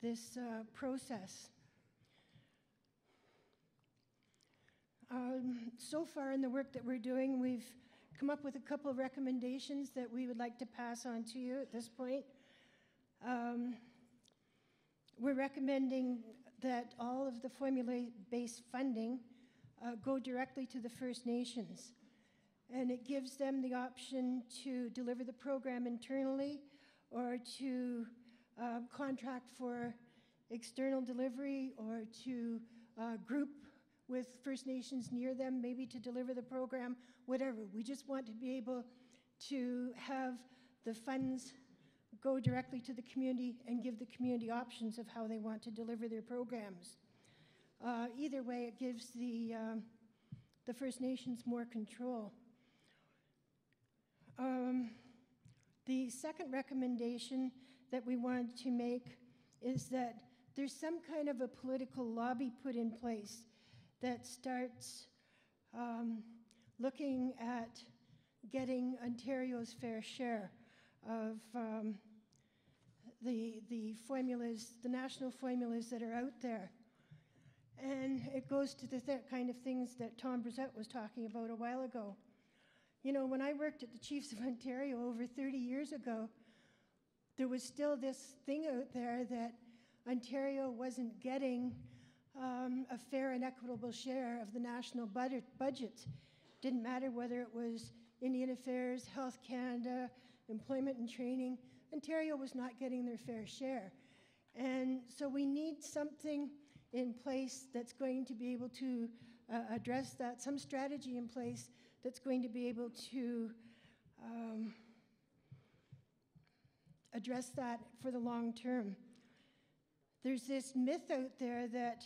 this process. So far in the work that we're doing, we've come up with a couple of recommendations that we would like to pass on to you at this point. We're recommending that all of the formula-based funding go directly to the First Nations. And it gives them the option to deliver the program internally or to contract for external delivery or to group with First Nations near them, maybe to deliver the program, whatever. We just want to be able to have the funds go directly to the community and give the community options of how they want to deliver their programs. Either way, it gives the First Nations more control. The second recommendation that we want to make is that there's some kind of a political lobby put in place that starts looking at getting Ontario's fair share of the formulas, the national formulas that are out there. And it goes to the kind of things that Tom Brissett was talking about a while ago. You know, when I worked at the Chiefs of Ontario over 30 years ago, there was still this thing out there that Ontario wasn't getting a fair and equitable share of the national budget. Didn't matter whether it was Indian Affairs, Health Canada, Employment and Training. Ontario was not getting their fair share. And so we need something in place that's going to be able to address that, some strategy in place that's going to be able to address that for the long term. There's this myth out there that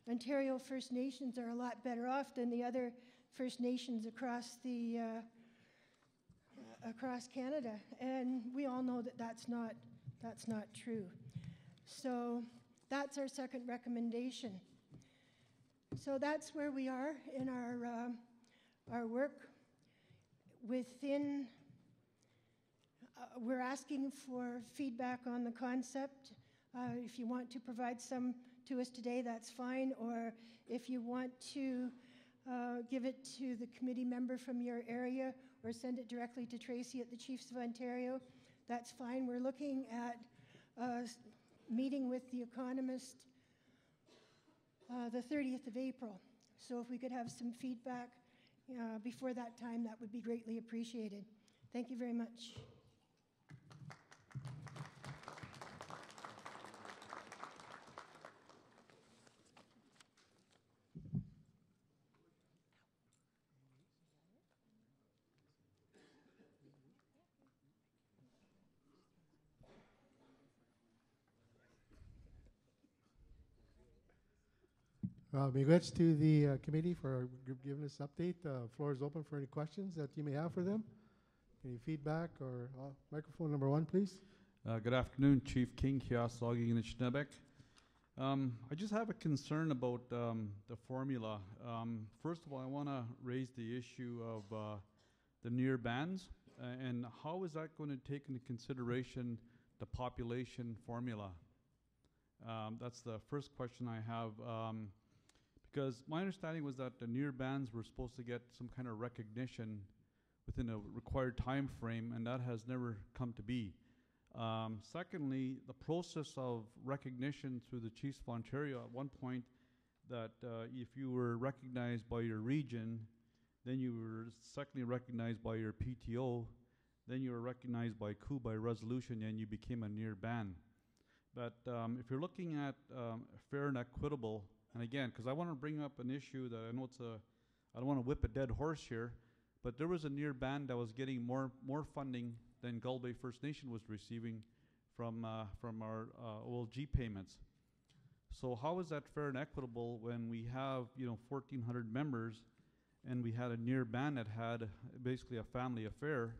Ontario First Nations are a lot better off than the other First Nations across Canada, and we all know that that's not true. So that's our second recommendation. So that's where we are in our work. Within, we're asking for feedback on the concept. If you want to provide some to us today, that's fine. Or if you want to give it to the committee member from your area or send it directly to Tracy at the Chiefs of Ontario, that's fine. We're looking at meeting with the economist the 30th of April. So if we could have some feedback before that time, that would be greatly appreciated. Thank you very much. Regrets to the committee for giving us update. Floor is open for any questions that you may have for them. Any feedback or microphone number 1, please. Good afternoon, Chief King, Kiasagi and Schnebek. I just have a concern about the formula. First of all, I want to raise the issue of the near bands and how is that going to take into consideration the population formula? That's the first question I have. Because my understanding was that the near bands were supposed to get some kind of recognition within a required time frame, and that has never come to be. Secondly, the process of recognition through the Chiefs of Ontario, at one point that if you were recognized by your region, then you were secondly recognized by your PTO, then you were recognized by coup by resolution, and you became a near band. But if you're looking at fair and equitable, and again, because I want to bring up an issue that I know I don't want to whip a dead horse here, but there was a near band that was getting more funding than Gull Bay First Nation was receiving from our OLG payments. So how is that fair and equitable when we have 1,400 members, and we had a near ban that had basically a family affair,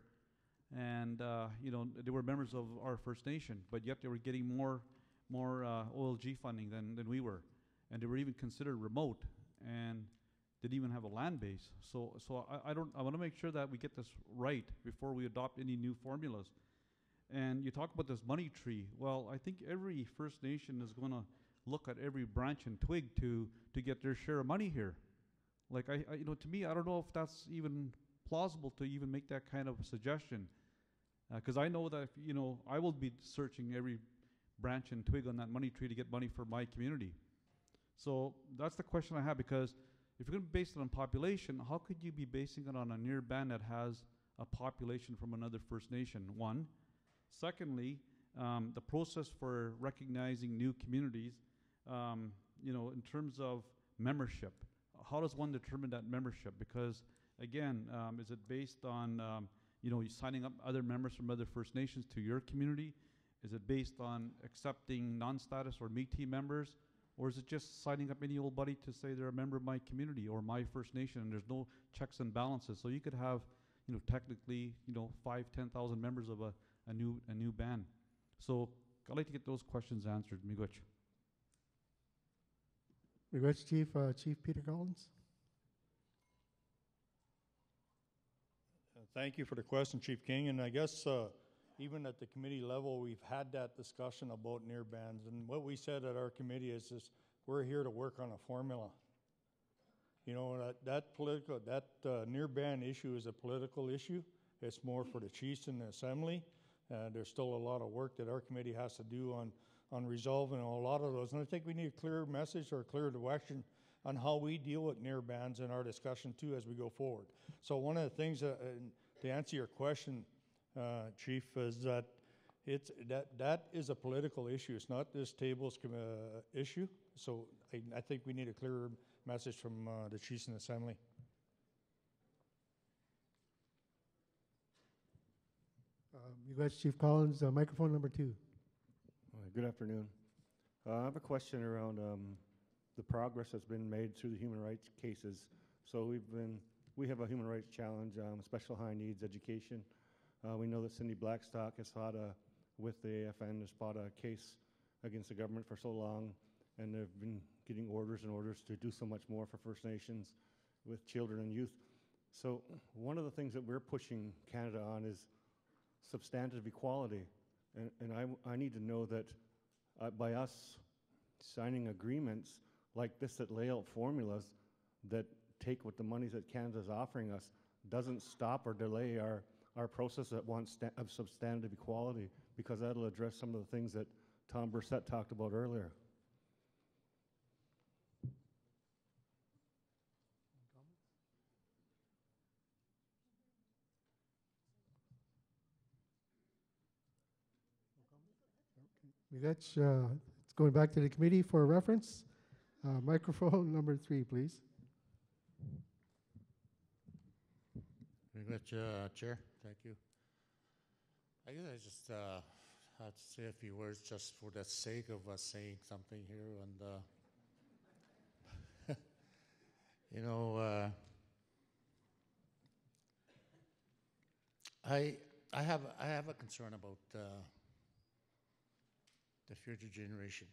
and they were members of our First Nation, but yet they were getting more OLG funding than we were, and they were even considered remote and didn't even have a land base. So I want to make sure that we get this right before we adopt any new formulas. And you talk about this money tree. Well, I think every First Nation is going to look at every branch and twig to get their share of money here. Like to me, I don't know if that's even plausible to even make that kind of a suggestion, because I know that I will be searching every branch and twig on that money tree to get money for my community. So that's the question I have, because if you're going to base it on population, how could you be basing it on a near ban that has a population from another First Nation? One. Secondly, the process for recognizing new communities, in terms of membership, how does one determine that membership? Because again, is it based on you signing up other members from other First Nations to your community? Is it based on accepting non-status or Métis members? Or is it just signing up any old buddy to say they're a member of my community or my First Nation, and there's no checks and balances? So you could have, technically, 5,000, 10,000 members of a new band. So I'd like to get those questions answered. Miigwech. Miigwech, Chief Peter Collins. Thank you for the question, Chief King. And I guess even at the committee level, we've had that discussion about near bans. And what we said at our committee is we're here to work on a formula. That near ban issue is a political issue. It's more for the chiefs in the assembly. There's still a lot of work that our committee has to do on resolving a lot of those. And I think we need a clear message or a clear direction on how we deal with near bans in our discussion too as we go forward. So one of the things to answer your question, Chief, is that that is a political issue. It's not this table's issue. So I think we need a clearer message from the chiefs in the assembly. Miigwech, Chief Collins, microphone number 2. Good afternoon. I have a question around the progress that's been made through the human rights cases. So we have a human rights challenge, special high needs education. We know that Cindy Blackstock has fought with the AFN, has fought a case against the government for so long, and they've been getting orders and orders to do so much more for First Nations with children and youth. So one of the things that we're pushing Canada on is substantive equality. And I need to know that by us signing agreements like this that lay out formulas that take what the monies that Canada's offering us, doesn't stop or delay our process of substantive equality, because that'll address some of the things that Tom Brissett talked about earlier. Miigwech, it's going back to the committee for reference. Microphone number 3, please. Miigwech, Chair. Thank you. I guess I just have to say a few words just for the sake of us saying something here. And I have a concern about the future generation.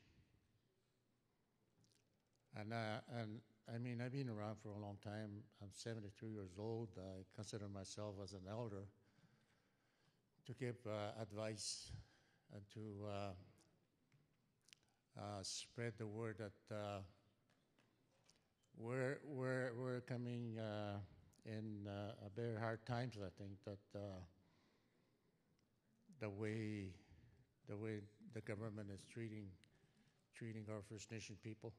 And I mean, I've been around for a long time. I'm 73 years old. I consider myself as an elder to give advice and to spread the word that we're coming in very hard times. I think that the way the government is treating our First Nation people.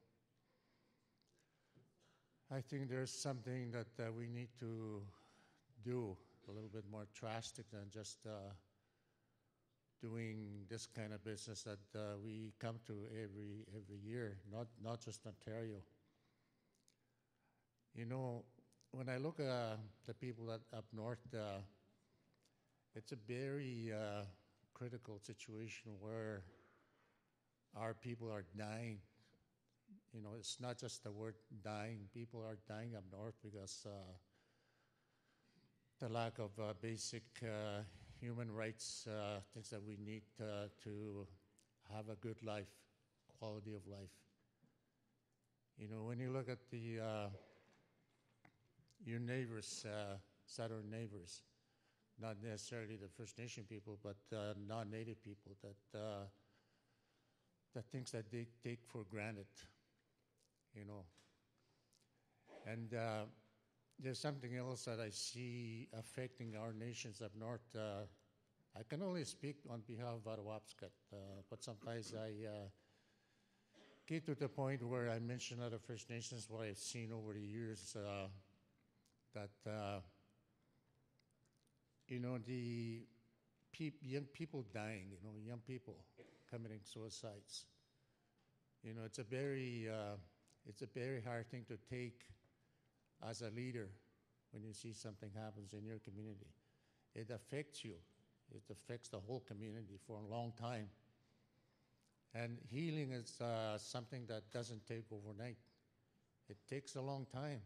I think there's something that we need to do a little bit more drastic than just doing this kind of business that we come to every year, not just Ontario. When I look at the people up north, it's a very critical situation where our people are dying You know, it's not just the word dying. People are dying up north because the lack of basic human rights, things that we need to have a good life, quality of life. You know, when you look at the your neighbors, southern neighbors, not necessarily the First Nation people, but non-native people, that things that they take for granted, you know. And there's something else that I see affecting our nations up north. I can only speak on behalf of Attawapskat, but sometimes I get to the point where I mention other First Nations, what I've seen over the years, that you know, the young people dying, you know, young people committing suicides. You know, it's a very hard thing to take as a leader when you see something happens in your community. It affects you. It affects the whole community for a long time. And healing is something that doesn't take overnight. It takes a long time.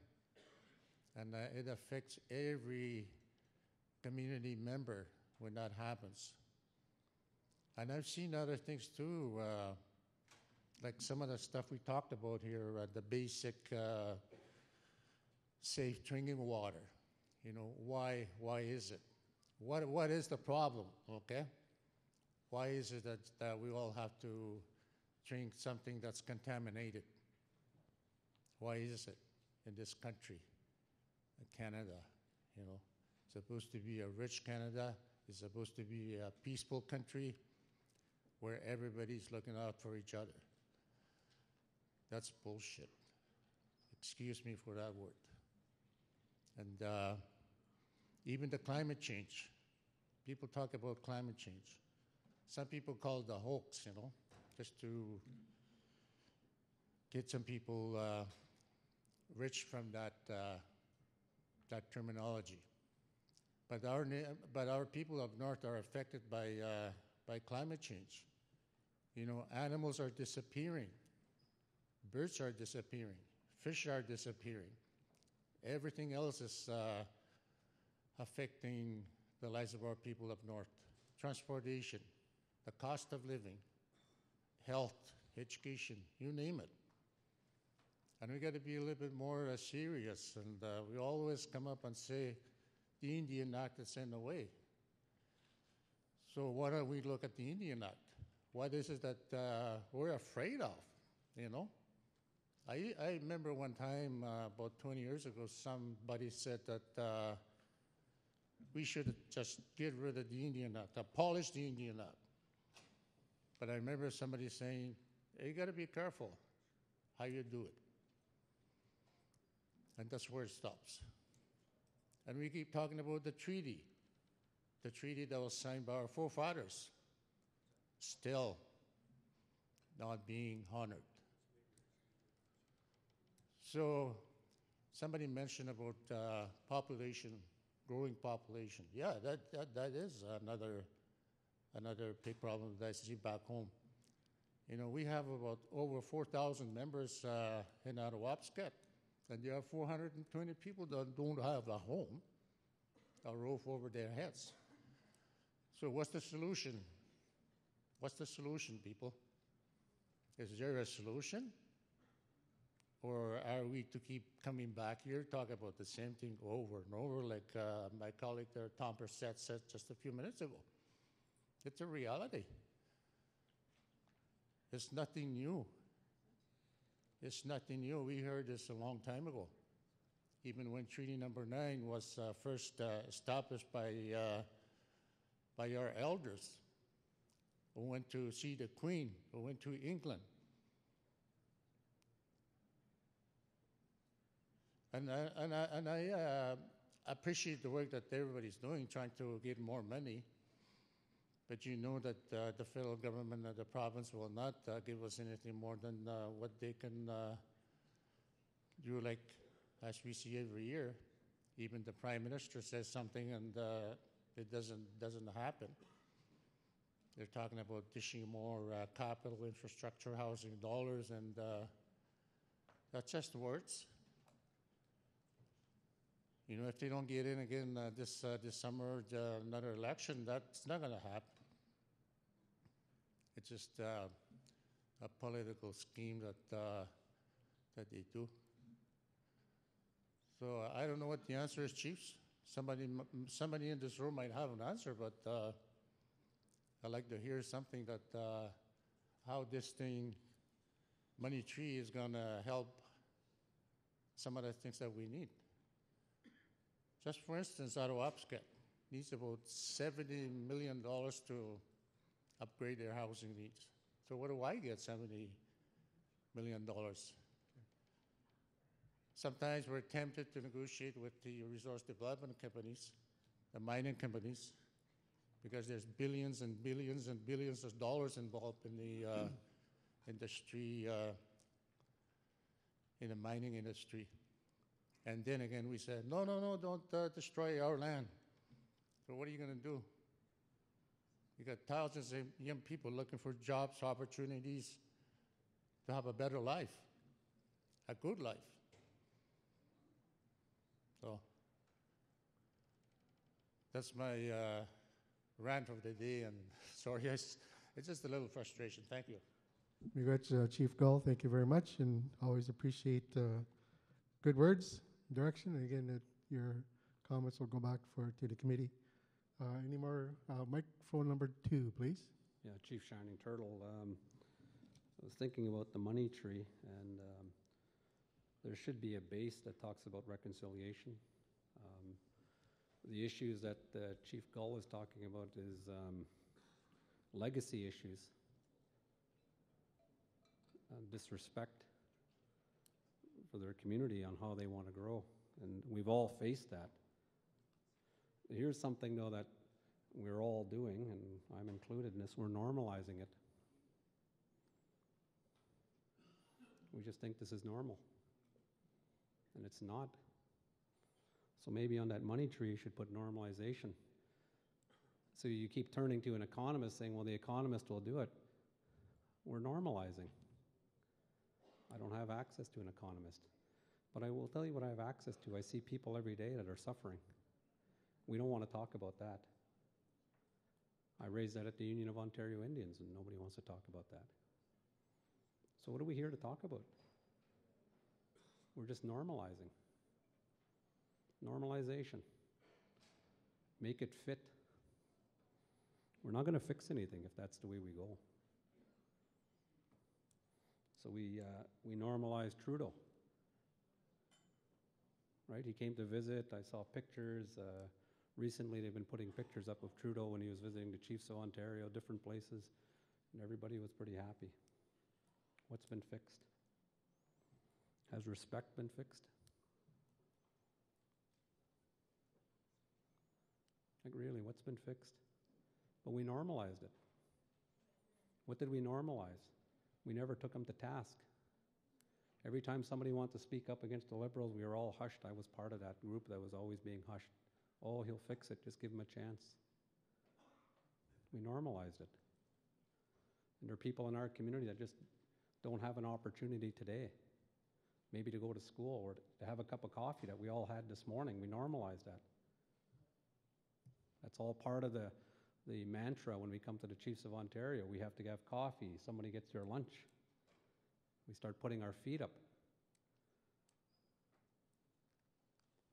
And it affects every community member when that happens. And I've seen other things too, like some of the stuff we talked about here, the basic safe drinking water. You know, why is it? What is the problem, okay? Why is it that we all have to drink something that's contaminated? Why is it in this country, Canada, you know? It's supposed to be a rich Canada. It's supposed to be a peaceful country where everybody's looking out for each other. That's bullshit. Excuse me for that word. And even the climate change. People talk about climate change. Some people call it a hoax, you know, just to get some people rich from that terminology. But our people up north are affected by climate change. You know, animals are disappearing. Birds are disappearing. Fish are disappearing. Everything else is affecting the lives of our people up north. Transportation, the cost of living, health, education, you name it. And we got to be a little bit more serious. And we always come up and say, the Indian Act is in the way. So why don't we look at the Indian Act? What is it that we're afraid of, you know? I remember one time, about 20 years ago, somebody said that we should just get rid of the Indian Act, abolish the Indian Act. But I remember somebody saying, hey, you got to be careful how you do it. And that's where it stops. And we keep talking about the treaty that was signed by our forefathers, still not being honored. So somebody mentioned about population, growing population. Yeah, that is another big problem that I see back home. You know, we have about over 4,000 members in Attawapskat, and there are 420 people that don't have a home, a roof over their heads. So what's the solution? What's the solution, people? Is there a solution? Or are we to keep coming back here, talk about the same thing over and over, like my colleague there, Tom Persett, said just a few minutes ago? It's a reality. It's nothing new. It's nothing new. We heard this a long time ago. Even when Treaty Number 9 was first established by our elders, who went to see the Queen, who went to England. And I appreciate the work that everybody's doing, trying to get more money. But you know that the federal government and the province will not give us anything more than what they can do, like as we see every year. Even the Prime Minister says something and it doesn't happen. They're talking about dishing more capital infrastructure housing dollars, and That's just words. You know, if they don't get in again this summer, another election, that's not going to happen. It's just a political scheme that they do. So I don't know what the answer is, chiefs. Somebody in this room might have an answer, but I'd like to hear something that how this thing, money tree, is going to help some of the things that we need. Just for instance, Ottawa-Upscott needs about $70 million to upgrade their housing needs. So what do I get $70 million? Sometimes we're tempted to negotiate with the resource development companies, the mining companies, because there's billions and billions and billions of dollars involved in the industry, in the mining industry. And then again, we said, no, don't destroy our land. So what are you going to do? You got thousands of young people looking for jobs, opportunities to have a better life, a good life. So that's my rant of the day, and sorry, it's just a little frustration. Thank you. Miigwech, Chief Gull, thank you very much, and always appreciate good words, direction, and again, your comments will go back to the committee. Any more? Microphone number 2, please. Yeah, Chief Shining Turtle. I was thinking about the money tree, and there should be a base that talks about reconciliation. The issues that Chief Gull is talking about is legacy issues, disrespect for their community on how they want to grow, and we've all faced that. Here's something, though, that we're all doing, and I'm included in this. We're normalizing it. We just think this is normal, and it's not. So maybe on that money tree, you should put normalization. So you keep turning to an economist saying, well, the economist will do it. We're normalizing. I don't have access to an economist, but I will tell you what I have access to. I see people every day that are suffering. We don't want to talk about that. I raised that at the Union of Ontario Indians, and nobody wants to talk about that. So what are we here to talk about? We're just normalizing. Normalization. Make it fit. We're not going to fix anything if that's the way we go. So we normalized Trudeau. Right? He came to visit. I saw pictures. Recently, they've been putting pictures up of Trudeau when he was visiting the Chiefs of Ontario, different places, and everybody was pretty happy. What's been fixed? Has respect been fixed? Like, really, what's been fixed? But we normalized it. What did we normalize? We never took them to task. Every time somebody wanted to speak up against the Liberals, we were all hushed. I was part of that group that was always being hushed. Oh, he'll fix it. Just give him a chance. We normalized it. And there are people in our community that just don't have an opportunity today, maybe to go to school or to have a cup of coffee that we all had this morning. We normalized that. That's all part of the mantra when we come to the Chiefs of Ontario. We have to have coffee. Somebody gets their lunch. We start putting our feet up.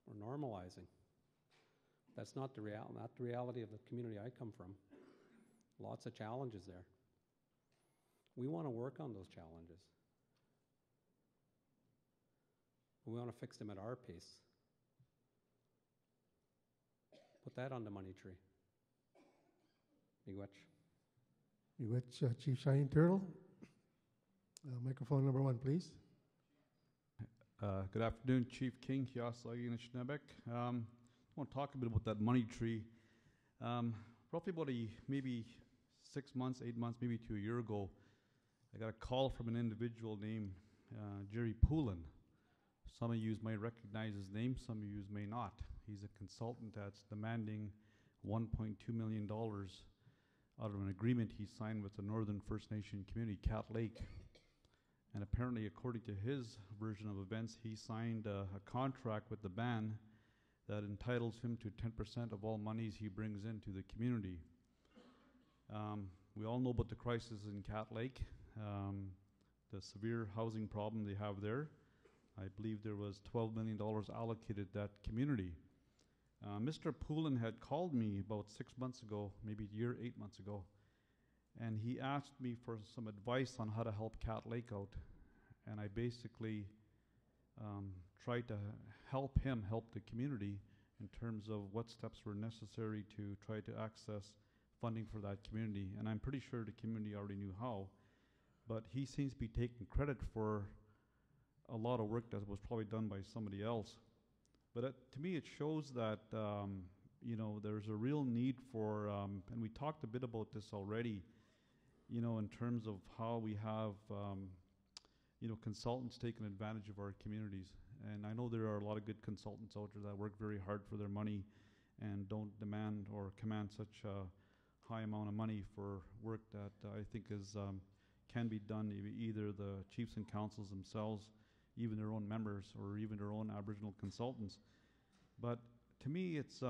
We're normalizing. That's not the reality of the community I come from. Lots of challenges there. We want to work on those challenges. We want to fix them at our pace. Put that on the money tree. Miigwech. Miigwech, Chief Shining Turtle. Microphone number 1, please. Good afternoon, Chief King, Kiasagi and Schnebek. I want to talk a bit about that money tree. Roughly about maybe 6 months, 8 months, maybe to a year ago, I got a call from an individual named Jerry Poulin. Some of you might recognize his name, some of you may not. He's a consultant that's demanding $1.2 million out of an agreement he signed with the Northern First Nation community, Cat Lake. And apparently, according to his version of events, he signed a contract with the band that entitles him to 10% of all monies he brings into the community. We all know about the crisis in Cat Lake, the severe housing problem they have there. I believe there was $12 million allocated to that community. Mr. Poulin had called me about 6 months ago, maybe a year, 8 months ago, and he asked me for some advice on how to help Cat Lake out. And I basically tried to help him help the community in terms of what steps were necessary to try to access funding for that community. And I'm pretty sure the community already knew how, but he seems to be taking credit for a lot of work that was probably done by somebody else. But to me, it shows that you know, there's a real need for, and we talked a bit about this already, you know, in terms of how we have, you know, consultants taking advantage of our communities. And I know there are a lot of good consultants out there that work very hard for their money and don't demand or command such a high amount of money for work that I think is can be done either the chiefs and councils themselves, even their own members, or even their own Aboriginal consultants. But to me, it's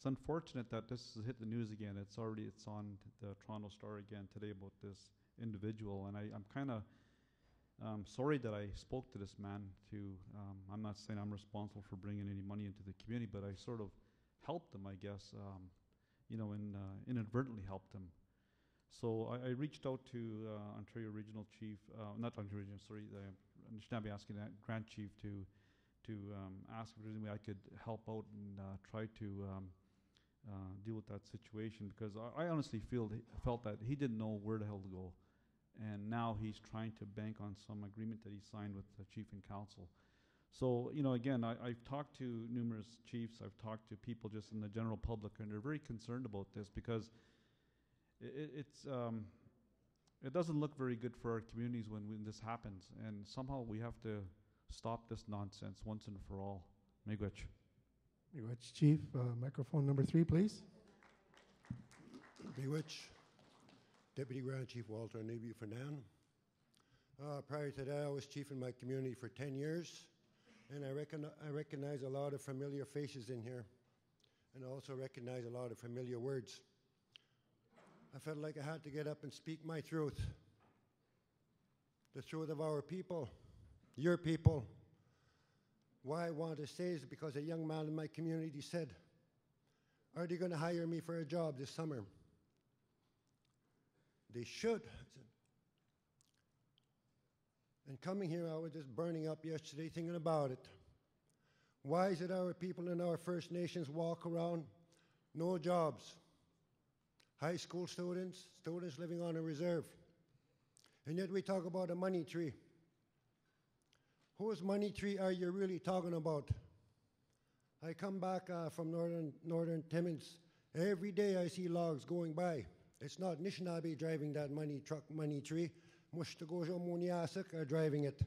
unfortunate that this has hit the news again. It's on the Toronto Star again today about this individual, and I'm kind of sorry that I spoke to this man. I'm not saying I'm responsible for bringing any money into the community, but I sort of helped him, I guess, you know, inadvertently helped him. So I reached out to Ontario Regional Chief, not Ontario Regional, sorry, the Anishinaabe Grand Chief to ask if there's any way I could help out and try to deal with that situation, because I honestly felt that he didn't know where the hell to go. And now he's trying to bank on some agreement that he signed with the chief and council. So, you know, again, I've talked to numerous chiefs, I've talked to people just in the general public, and they're very concerned about this, because it doesn't look very good for our communities when this happens, and somehow we have to stop this nonsense once and for all. Miigwech. Miigwech, Chief. Microphone number 3, please. Miigwech. Deputy Grand Chief Walter Anibu Fanan. Prior to that, I was chief in my community for 10 years, and I recognize a lot of familiar faces in here, and I also recognize a lot of familiar words. I felt like I had to get up and speak my truth, the truth of our people, your people. Why I want to say is because a young man in my community said, "Are they going to hire me for a job this summer?" They should. And coming here, I was just burning up yesterday thinking about it. Why is it our people in our First Nations walk around, no jobs? High school students, students living on a reserve. And yet we talk about a money tree. Whose money tree are you really talking about? I come back from northern Timmins. Every day I see logs going by. It's not Anishinaabe driving that money tree. Mushtagojo Muniasek are driving it.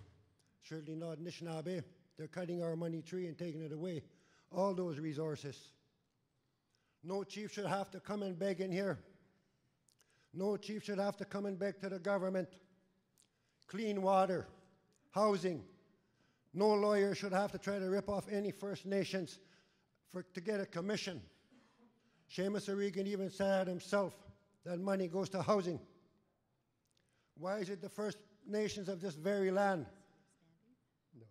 Certainly not Anishinaabe. They're cutting our money tree and taking it away. All those resources. No chief should have to come and beg in here. No chief should have to come and beg to the government. Clean water, housing. No lawyer should have to try to rip off any First Nations to get a commission. Seamus O'Regan even said himself that money goes to housing. Why is it the First Nations of this very land? No.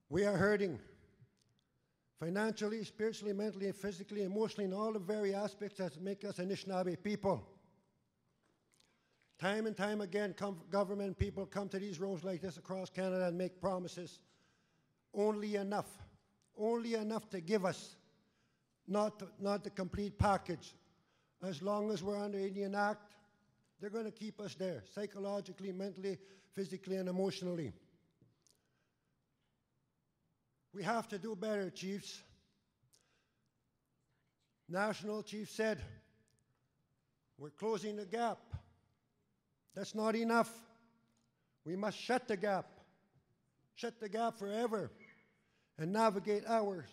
We are hurting financially, spiritually, mentally, physically, emotionally, in all the very aspects that make us Anishinaabe people. Time and time again, government people come to these rooms like this across Canada and make promises. Only enough to give us, not the complete package. As long as we're under Indian Act, they're going to keep us there, psychologically, mentally, physically, and emotionally. We have to do better, chiefs. National chief said, we're closing the gap. That's not enough. We must shut the gap forever, and navigate ours.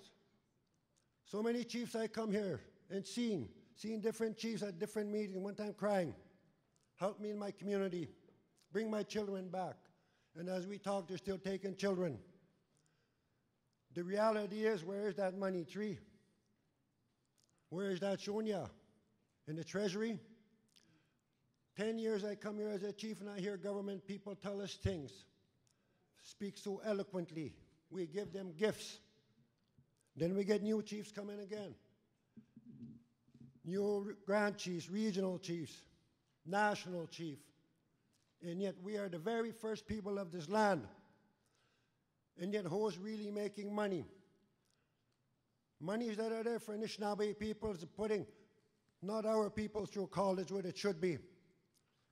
So many chiefs I come here and seen different chiefs at different meetings, one time crying, help me in my community, bring my children back. And as we talk, they're still taking children. The reality is, where is that money tree? Where is that shown ya? In the Treasury? 10 years I come here as a chief and I hear government people tell us things, speak so eloquently. We give them gifts. Then we get new chiefs coming again. New grand chiefs, regional chiefs, national chief. And yet we are the very first people of this land. And yet who's really making money? Monies that are there for Anishinaabe people is putting not our people through college where it should be.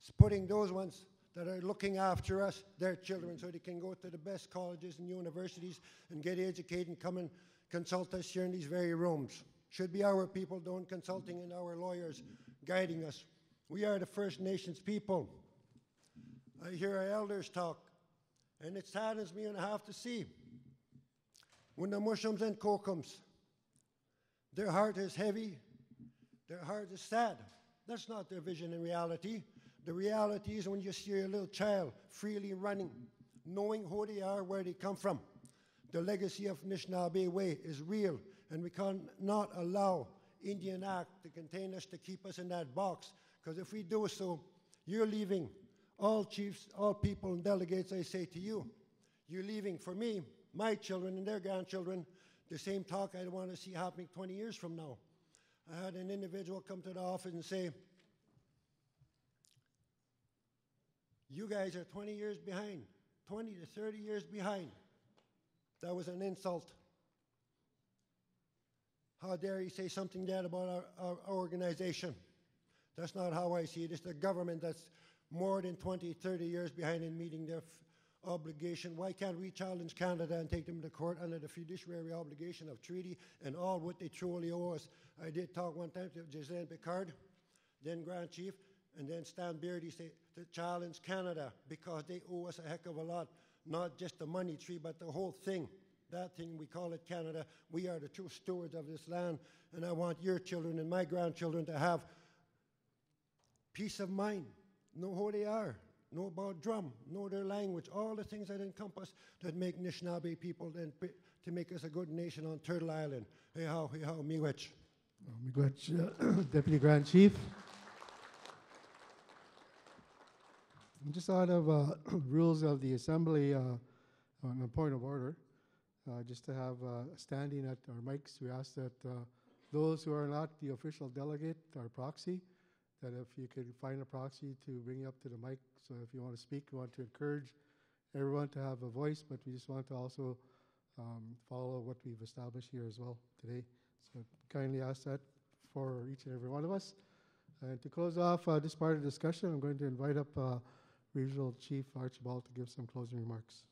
It's putting those ones that are looking after us, their children, so they can go to the best colleges and universities and get educated and come and consult us here in these very rooms. Should be our people doing consulting and our lawyers guiding us. We are the First Nations people. I hear our elders talk, and it saddens me and I have to see. When the Muslims and Kokums, their heart is heavy, their heart is sad. That's not their vision in reality. The reality is when you see a little child freely running, knowing who they are, where they come from. The legacy of Anishinaabe Way is real, and we cannot allow Indian Act to contain us, to keep us in that box, because if we do so, you're leaving. All chiefs, all people and delegates, I say to you, you're leaving for me, my children and their grandchildren, the same talk I want to see happening 20 years from now. I had an individual come to the office and say, you guys are 20 years behind, 20 to 30 years behind. That was an insult. How dare you say something bad about our organization? That's not how I see it. It's the government that's more than 20, 30 years behind in meeting their obligation. Why can't we challenge Canada and take them to court under the fiduciary obligation of treaty and all what they truly owe us? I did talk one time to Giselle Picard, then Grand Chief, and then Stan Beardy say to challenge Canada because they owe us a heck of a lot, not just the money tree, but the whole thing. That thing, we call it Canada. We are the true stewards of this land, and I want your children and my grandchildren to have peace of mind, know who they are, know about drum, know their language, all the things that encompass that make Anishinaabe people and to make us a good nation on Turtle Island. Hey how, miigwech. Miigwech, Deputy Grand Chief. Just out of rules of the Assembly, on a point of order, just to have standing at our mics, we ask that those who are not the official delegate or proxy, that if you could find a proxy to bring you up to the mic, so if you want to speak, we want to encourage everyone to have a voice, but we just want to also follow what we've established here as well today. So kindly ask that for each and every one of us. And to close off this part of the discussion, I'm going to invite up Regional Chief Archibald to give some closing remarks.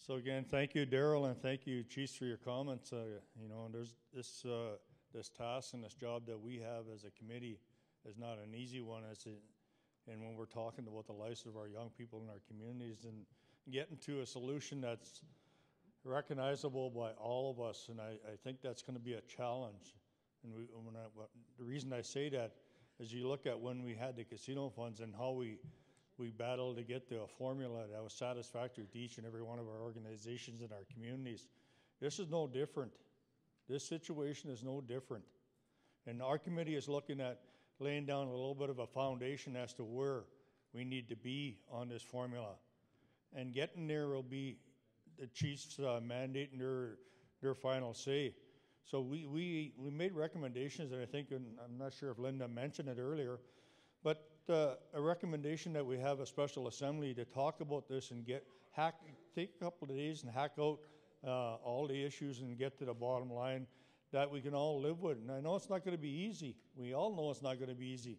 So again, thank you, Daryl, and thank you, Chiefs, for your comments. You know, and there's this task and this job that we have as a committee is not an easy one. And when we're talking about the lives of our young people in our communities and getting to a solution that's recognizable by all of us, and I think that's going to be a challenge. And the reason I say that is you look at when we had the casino funds and how we battled to get to a formula that was satisfactory to each and every one of our organizations and our communities. This is no different. This situation is no different. And our committee is looking at laying down a little bit of a foundation as to where we need to be on this formula. And getting there will be the chiefs mandate and their final say. So we made recommendations, and I think, and I'm not sure if Linda mentioned it earlier, but a recommendation that we have a special assembly to talk about this and take a couple of days and hack out all the issues and get to the bottom line that we can all live with. And I know it's not going to be easy. We all know it's not going to be easy,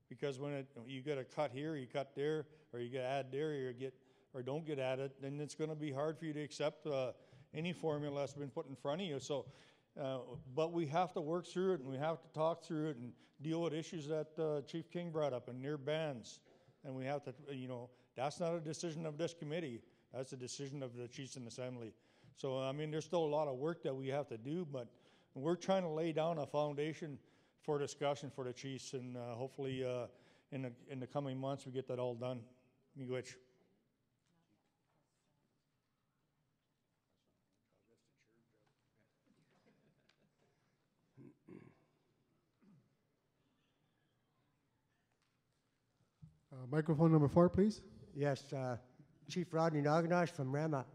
because when you get a cut here, you cut there, or you get add there, or don't get added, then it's going to be hard for you to accept any formula that's been put in front of you. So, but we have to work through it, and we have to talk through it and deal with issues that Chief King brought up and near bans. And we have to, that's not a decision of this committee. That's a decision of the Chiefs in the Assembly. So, I mean, there's still a lot of work that we have to do, but we're trying to lay down a foundation for discussion for the Chiefs, and hopefully in the coming months we get that all done. Miigwech. Microphone number 4, please. Yes, Chief Rodney Naganash from Rama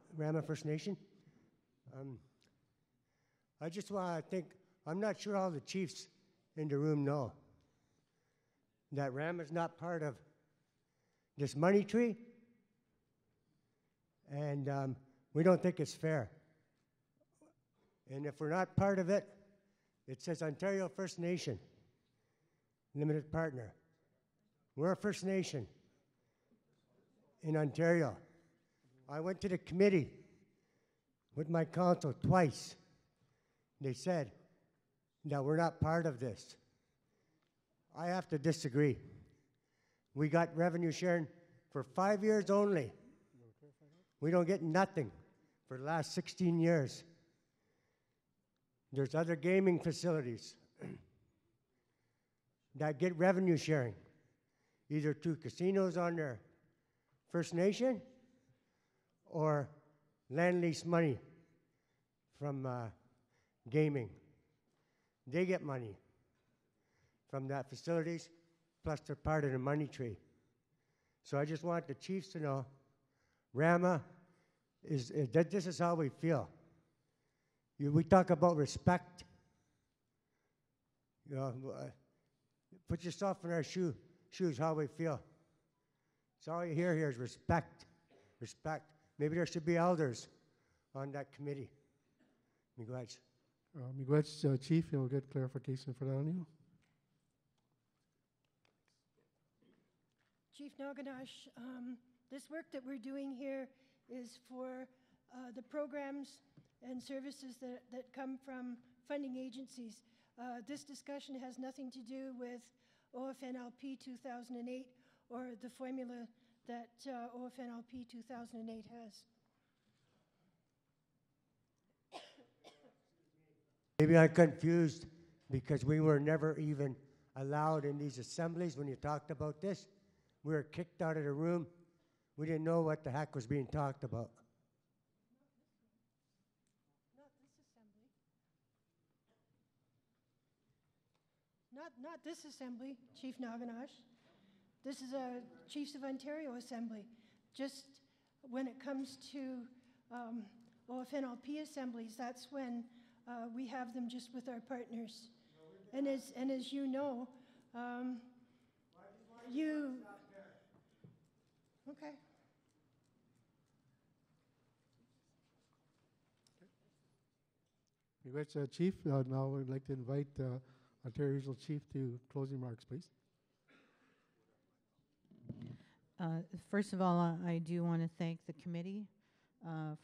First Nation. I just want to think, I'm not sure all the chiefs in the room know that Rama's not part of this money tree, and we don't think it's fair. And if we're not part of it, it says Ontario First Nation, limited partner. We're a First Nation in Ontario. I went to the committee with my council twice. They said that we're not part of this. I have to disagree. We got revenue sharing for 5 years only. We don't get nothing for the last 16 years. There's other gaming facilities that get revenue sharing, either through casinos on their First Nation or land lease money from gaming. They get money from that facilities, plus they're part of the money tree. So I just want the chiefs to know, Rama, this is how we feel. We talk about respect. You know, put yourself in our shoes, how we feel. So all you hear here is respect, respect. Maybe there should be elders on that committee. Miigwech. Miigwech, Chief, you'll get clarification for that on you. Chief Naganash, this work that we're doing here is for the programs and services that come from funding agencies. This discussion has nothing to do with OFNLP 2008 or the formula that OFNLP 2008 has. Maybe I'm confused because we were never even allowed in these assemblies when you talked about this. We were kicked out of the room. We didn't know what the heck was being talked about. Not this assembly, Chief Naganash. This is a Chiefs of Ontario assembly. Just when it comes to OFNLP assemblies, that's when we have them just with our partners. And as you know, okay. Miigwech, Chief. Now we'd like to invite Ontario Regional Chief to closing remarks, please. First of all, I do want to thank the committee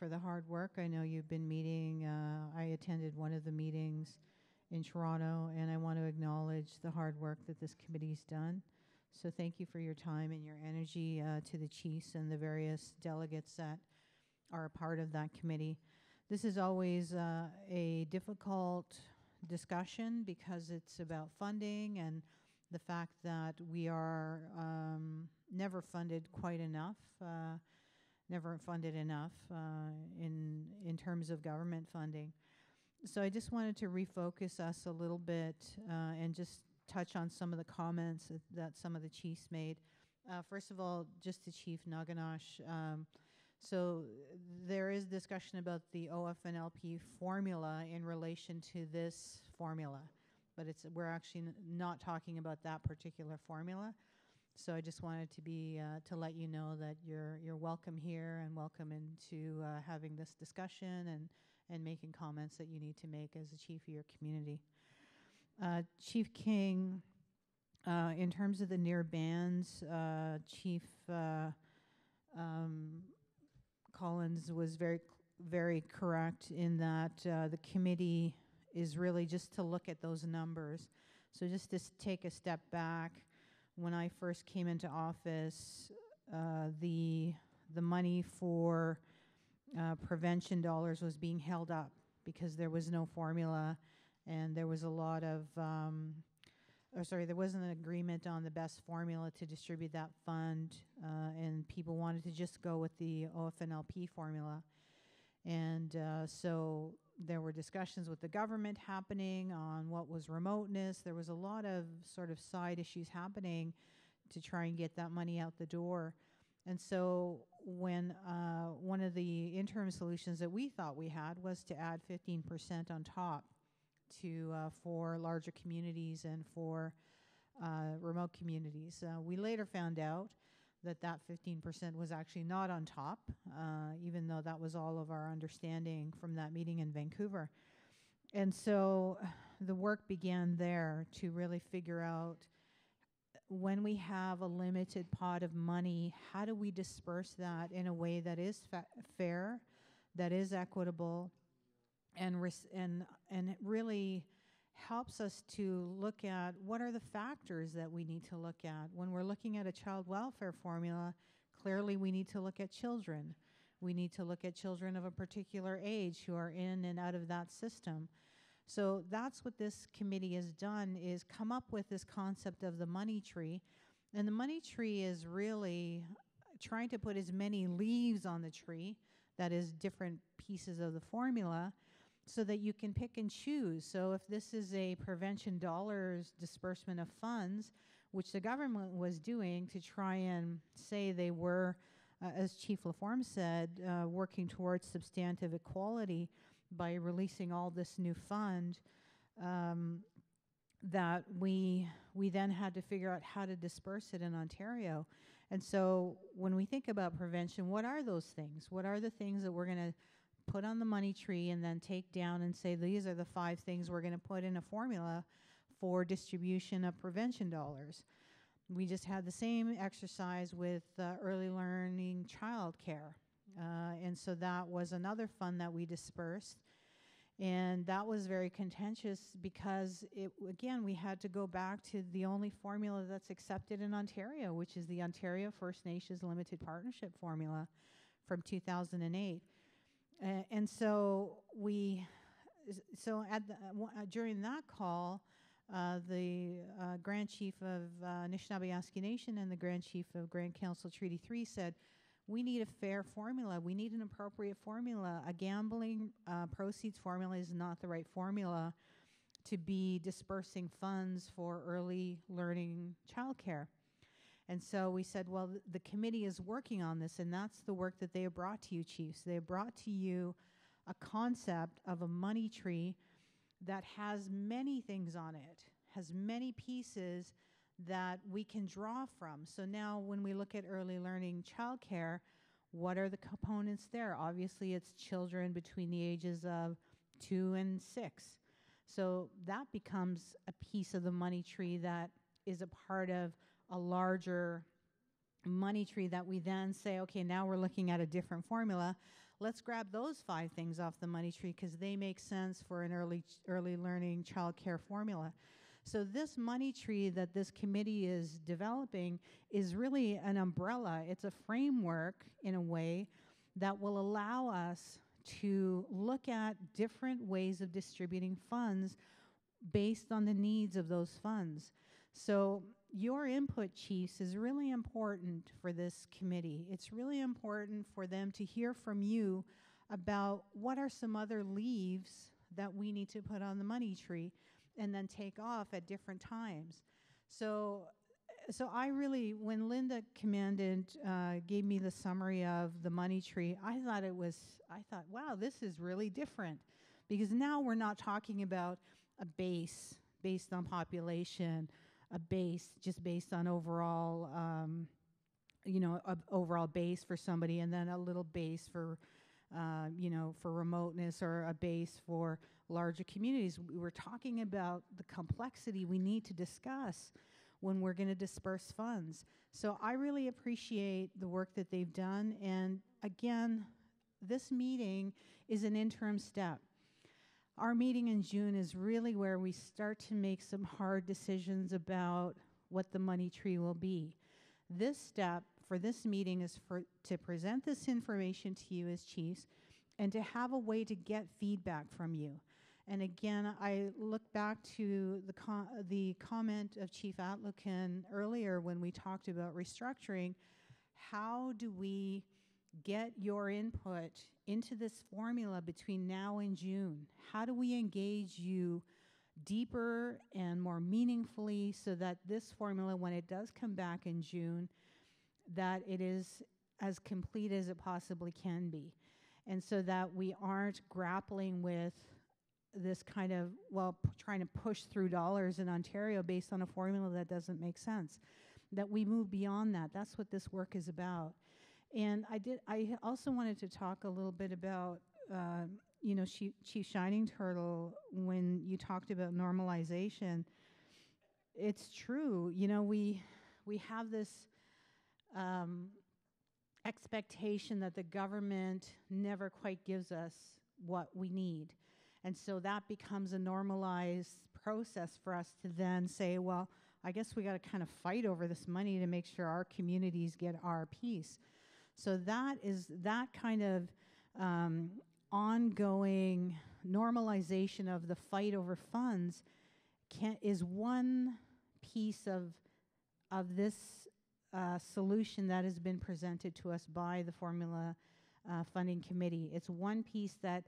for the hard work. I know you've been meeting. I attended one of the meetings in Toronto, and I want to acknowledge the hard work that this committee's done. So thank you for your time and your energy to the chiefs and the various delegates that are a part of that committee. This is always a difficult discussion because it's about funding and the fact that we are never funded quite enough, never funded enough in terms of government funding. So I just wanted to refocus us a little bit and just touch on some of the comments that some of the chiefs made. First of all, just to Chief Naganash, so there is discussion about the OFNLP formula in relation to this formula, but we're actually not talking about that particular formula. So I just wanted to be to let you know that you're welcome here and welcome into having this discussion and making comments that you need to make as a chief of your community. Chief King, in terms of the near bans, Chief Collins was very correct in that the committee is really just to look at those numbers. So just to take a step back, when I first came into office, the money for prevention dollars was being held up because there was no formula, and there was a lot of there wasn't an agreement on the best formula to distribute that fund, and people wanted to just go with the OFNLP formula. And so there were discussions with the government happening on what was remoteness. There was a lot of sort of side issues happening to try and get that money out the door. And so when one of the interim solutions that we thought we had was to add 15% on top to for larger communities and for remote communities. We later found out that that 15% was actually not on top, even though that was all of our understanding from that meeting in Vancouver. And so the work began there to really figure out, when we have a limited pot of money, how do we disperse that in a way that is fair, that is equitable, and really helps us to look at what are the factors that we need to look at. When we're looking at a child welfare formula, clearly we need to look at children. We need to look at children of a particular age who are in and out of that system. So that's what this committee has done, is come up with this concept of the money tree. And the money tree is really trying to put as many leaves on the tree, that is different pieces of the formula, so that you can pick and choose. So if this is a prevention dollars disbursement of funds, which the government was doing to try and say they were, as Chief Laforme said, working towards substantive equality by releasing all this new fund, that we then had to figure out how to disperse it in Ontario. And so when we think about prevention, what are those things? What are the things that we're going to put on the money tree and then take down and say, these are the 5 things we're going to put in a formula for distribution of prevention dollars? We just had the same exercise with early learning childcare. And so that was another fund that we dispersed. And that was very contentious because, again, we had to go back to the only formula that's accepted in Ontario, which is the Ontario First Nations Limited Partnership formula from 2008. And so during that call, the Grand Chief of Anishinaabe-Aski Nation and the Grand Chief of Grand Council Treaty 3 said, we need a fair formula. We need an appropriate formula. A gambling proceeds formula is not the right formula to be dispersing funds for early learning childcare. And so we said, well, the committee is working on this, and that's the work that they have brought to you, chiefs. They have brought to you a concept of a money tree that has many things on it, has many pieces that we can draw from. So now when we look at early learning childcare, what are the components there? Obviously, it's children between the ages of 2 and 6. So that becomes a piece of the money tree that is a part of a larger money tree that we then say, okay, now we're looking at a different formula. Let's grab those 5 things off the money tree because they make sense for an early learning childcare formula. So this money tree that this committee is developing is really an umbrella. It's a framework, in a way, that will allow us to look at different ways of distributing funds based on the needs of those funds. So your input, chiefs, is really important for this committee. It's really important for them to hear from you about what are some other leaves that we need to put on the money tree and then take off at different times. So I really, when Linda gave me the summary of the money tree, I thought, wow, this is really different. Because now we're not talking about a base based on population, a base just based on overall, overall base for somebody, and then a little base for, for remoteness, or a base for larger communities. We're talking about the complexity we need to discuss when we're going to disperse funds. So I really appreciate the work that they've done. And again, this meeting is an interim step. Our meeting in June is really where we start to make some hard decisions about what the money tree will be. This step for this meeting is to present this information to you as chiefs and to have a way to get feedback from you. And again, I look back to the comment of Chief Atlukin earlier when we talked about restructuring. How do we get your input into this formula between now and June? How do we engage you deeper and more meaningfully so that this formula, when it does come back in June, that it is as complete as it possibly can be? And so that we aren't grappling with this kind of, trying to push through dollars in Ontario based on a formula that doesn't make sense. That we move beyond that. That's what this work is about. And I also wanted to talk a little bit about, Chief Shining Turtle, when you talked about normalization. It's true. We have this expectation that the government never quite gives us what we need. And so that becomes a normalized process for us to then say, well, I guess we got to kind of fight over this money to make sure our communities get our piece. So that kind of ongoing normalization of the fight over funds is one piece of this solution that has been presented to us by the Formula Funding Committee. It's one piece that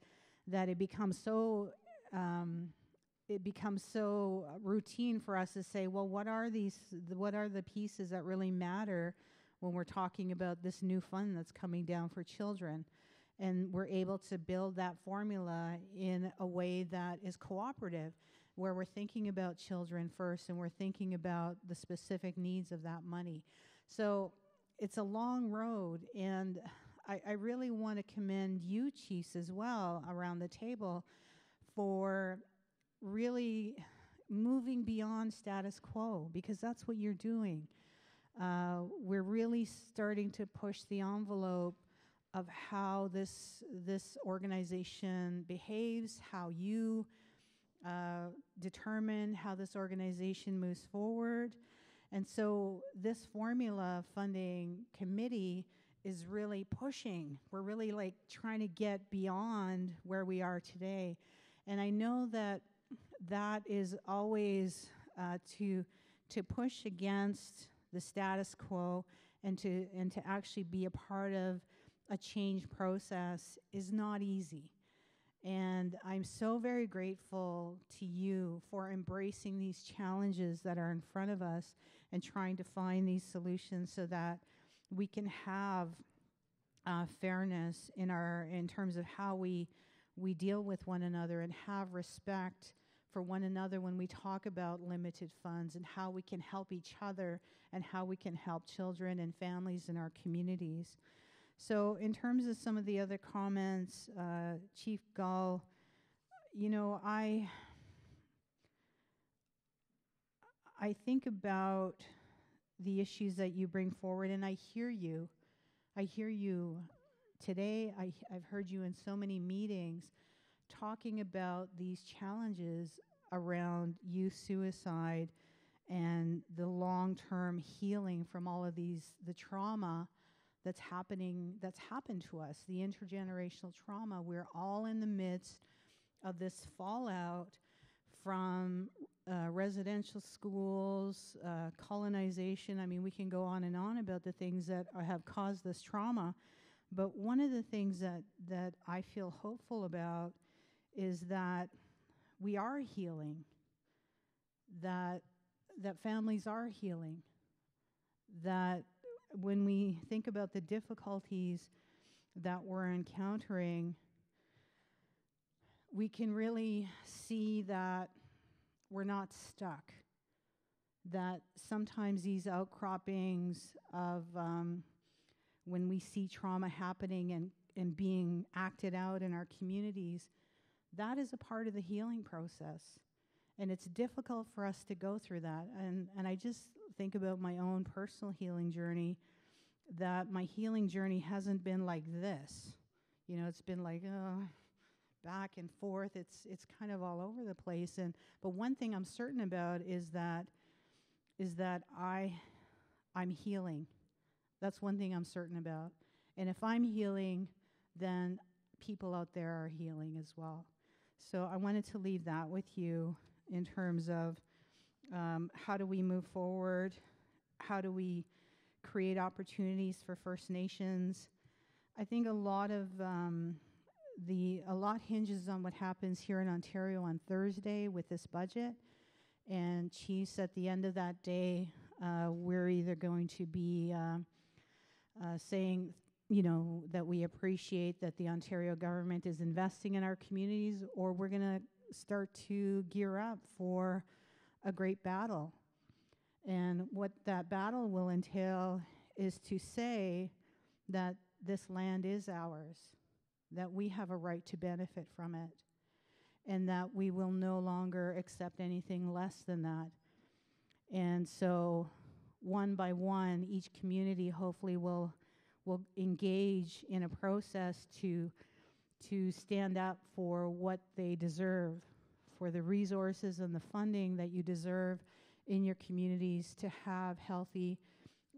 it becomes so routine for us to say, well, what are the pieces that really matter when we're talking about this new fund that's coming down for children? And we're able to build that formula in a way that is cooperative, where we're thinking about children first and we're thinking about the specific needs of that money. So it's a long road, and I really want to commend you, chiefs, as well, around the table for really moving beyond status quo, because that's what you're doing. We're really starting to push the envelope of how this organization behaves, how you determine how this organization moves forward. And so this Formula Funding Committee is really pushing. We're really like trying to get beyond where we are today. And I know that is always to push against the status quo and to actually be a part of a change process is not easy. And I'm so very grateful to you for embracing these challenges that are in front of us and trying to find these solutions so that we can have fairness in terms of how we deal with one another, and have respect for one another when we talk about limited funds, and how we can help each other and how we can help children and families in our communities. So in terms of some of the other comments, Chief Gull, I think about the issues that you bring forward, and I hear you. I hear you today. I've heard you in so many meetings talking about these challenges around youth suicide and the long-term healing from all of the trauma that's happened to us, the intergenerational trauma. We're all in the midst of this fallout from residential schools, colonization. I mean, we can go on and on about the things that have caused this trauma. But one of the things that I feel hopeful about is that we are healing, that families are healing, that when we think about the difficulties that we're encountering, we can really see that we're not stuck, that sometimes these outcroppings of when we see trauma happening and being acted out in our communities, that is a part of the healing process. And it's difficult for us to go through that. And I just think about my own personal healing journey, that my healing journey hasn't been like this. It's been like, back and forth. It's kind of all over the place. But one thing I'm certain about is that I'm healing. That's one thing I'm certain about. And if I'm healing, then people out there are healing as well. So I wanted to leave that with you in terms of how do we move forward? How do we create opportunities for First Nations? I think a lot hinges on what happens here in Ontario on Thursday with this budget. And chiefs, at the end of that day, we're either going to be saying, you know, that we appreciate that the Ontario government is investing in our communities, or we're going to start to gear up for a great battle. And what that battle will entail is to say that this land is ours, that we have a right to benefit from it, and that we will no longer accept anything less than that. And so one by one, each community hopefully will engage in a process to stand up for what they deserve, for the resources and the funding that you deserve in your communities to have healthy,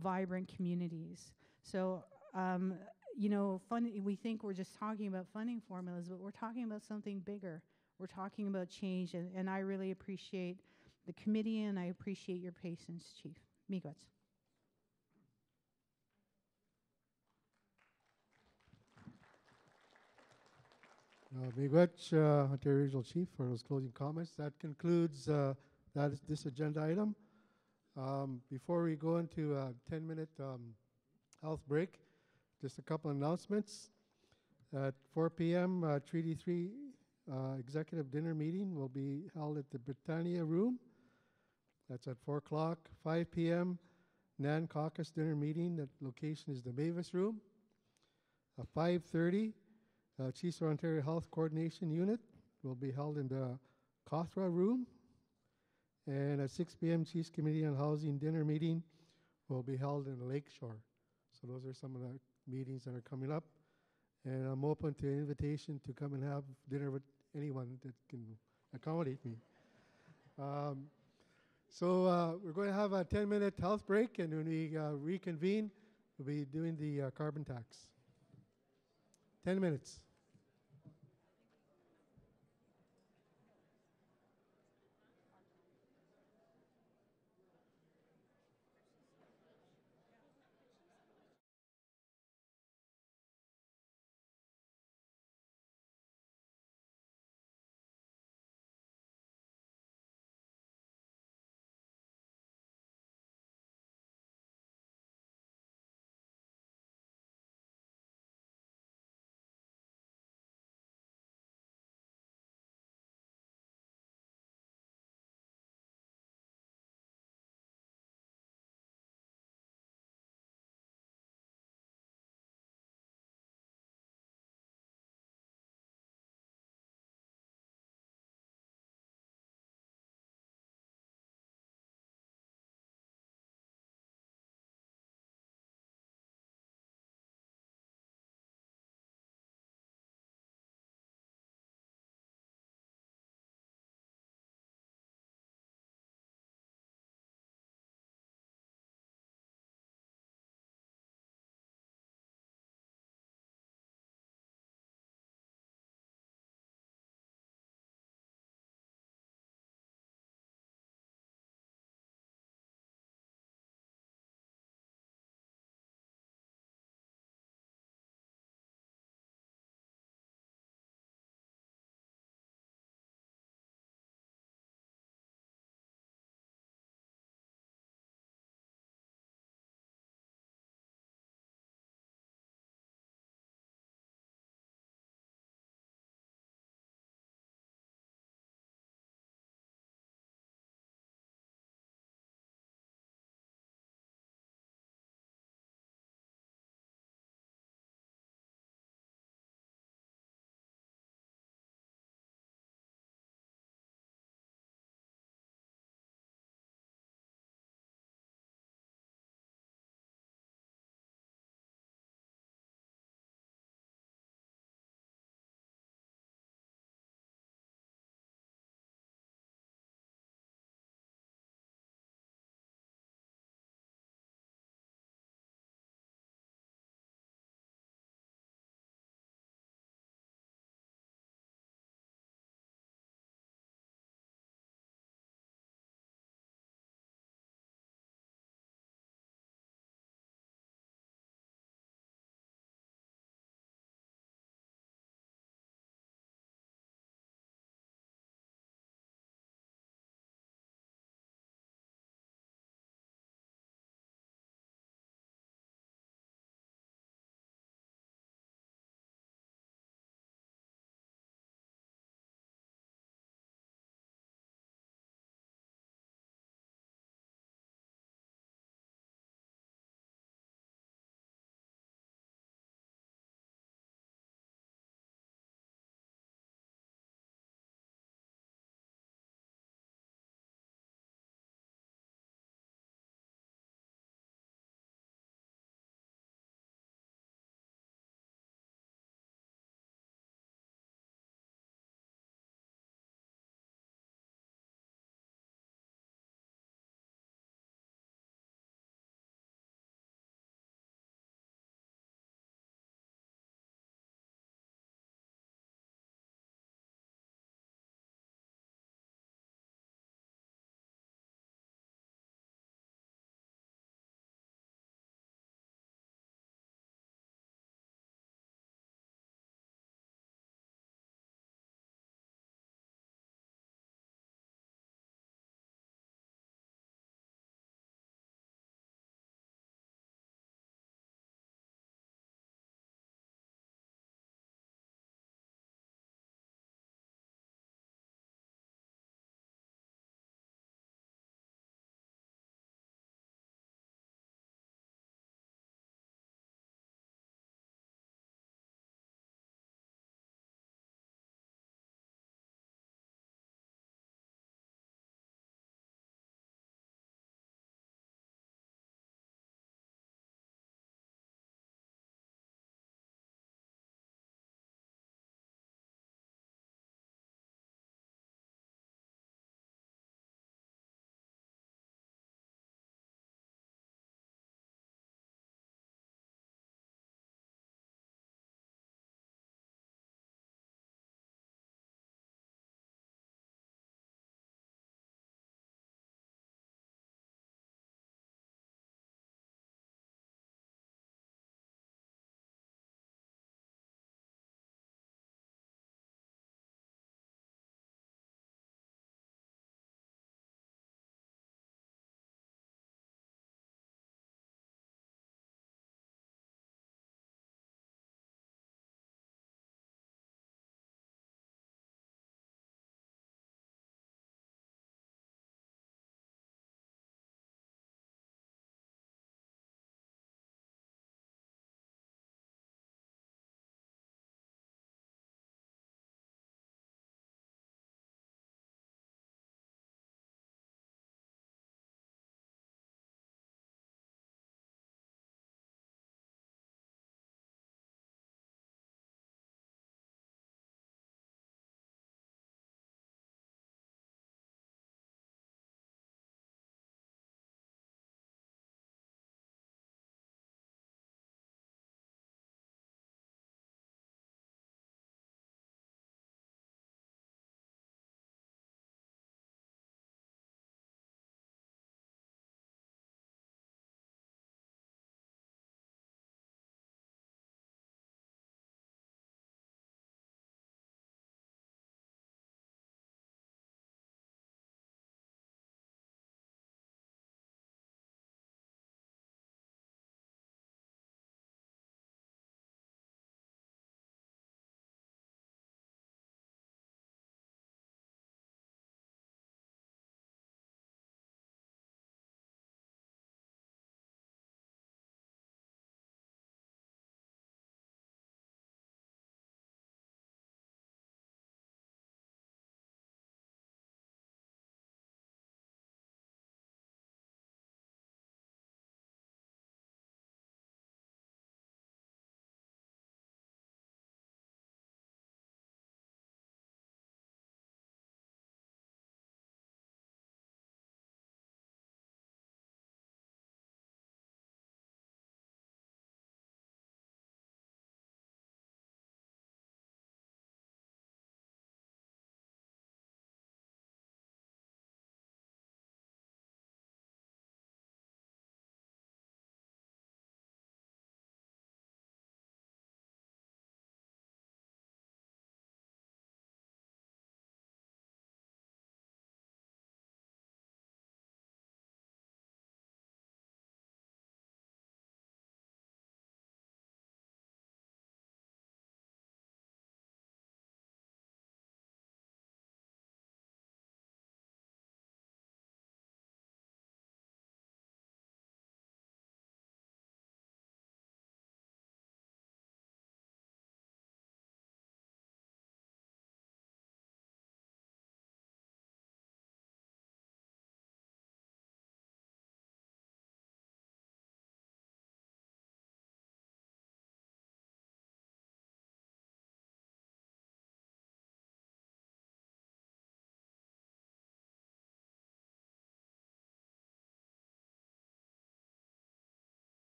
vibrant communities. So, you know, we think we're just talking about funding formulas, but we're talking about something bigger. We're talking about change, and I really appreciate the committee, and I appreciate your patience, Chief. Miigwech. Miigwech, Ontario Regional Chief, for those closing comments. That concludes this agenda item. Before we go into a 10-minute health break, just a couple announcements. At 4 p.m., Treaty 3 executive dinner meeting will be held at the Britannia Room. That's at 4 o'clock. 5 p.m., NAN Caucus dinner meeting. That location is the Mavis Room. 5:30, Chiefs of Ontario Health Coordination Unit will be held in the Cawthra Room. And at 6 p.m., Chiefs Committee on Housing dinner meeting will be held in the Lakeshore. So those are some of the meetings that are coming up. And I'm open to invitation to come and have dinner with anyone that can accommodate me. So we're going to have a 10-minute health break, and when we reconvene, we'll be doing the carbon tax. 10 minutes.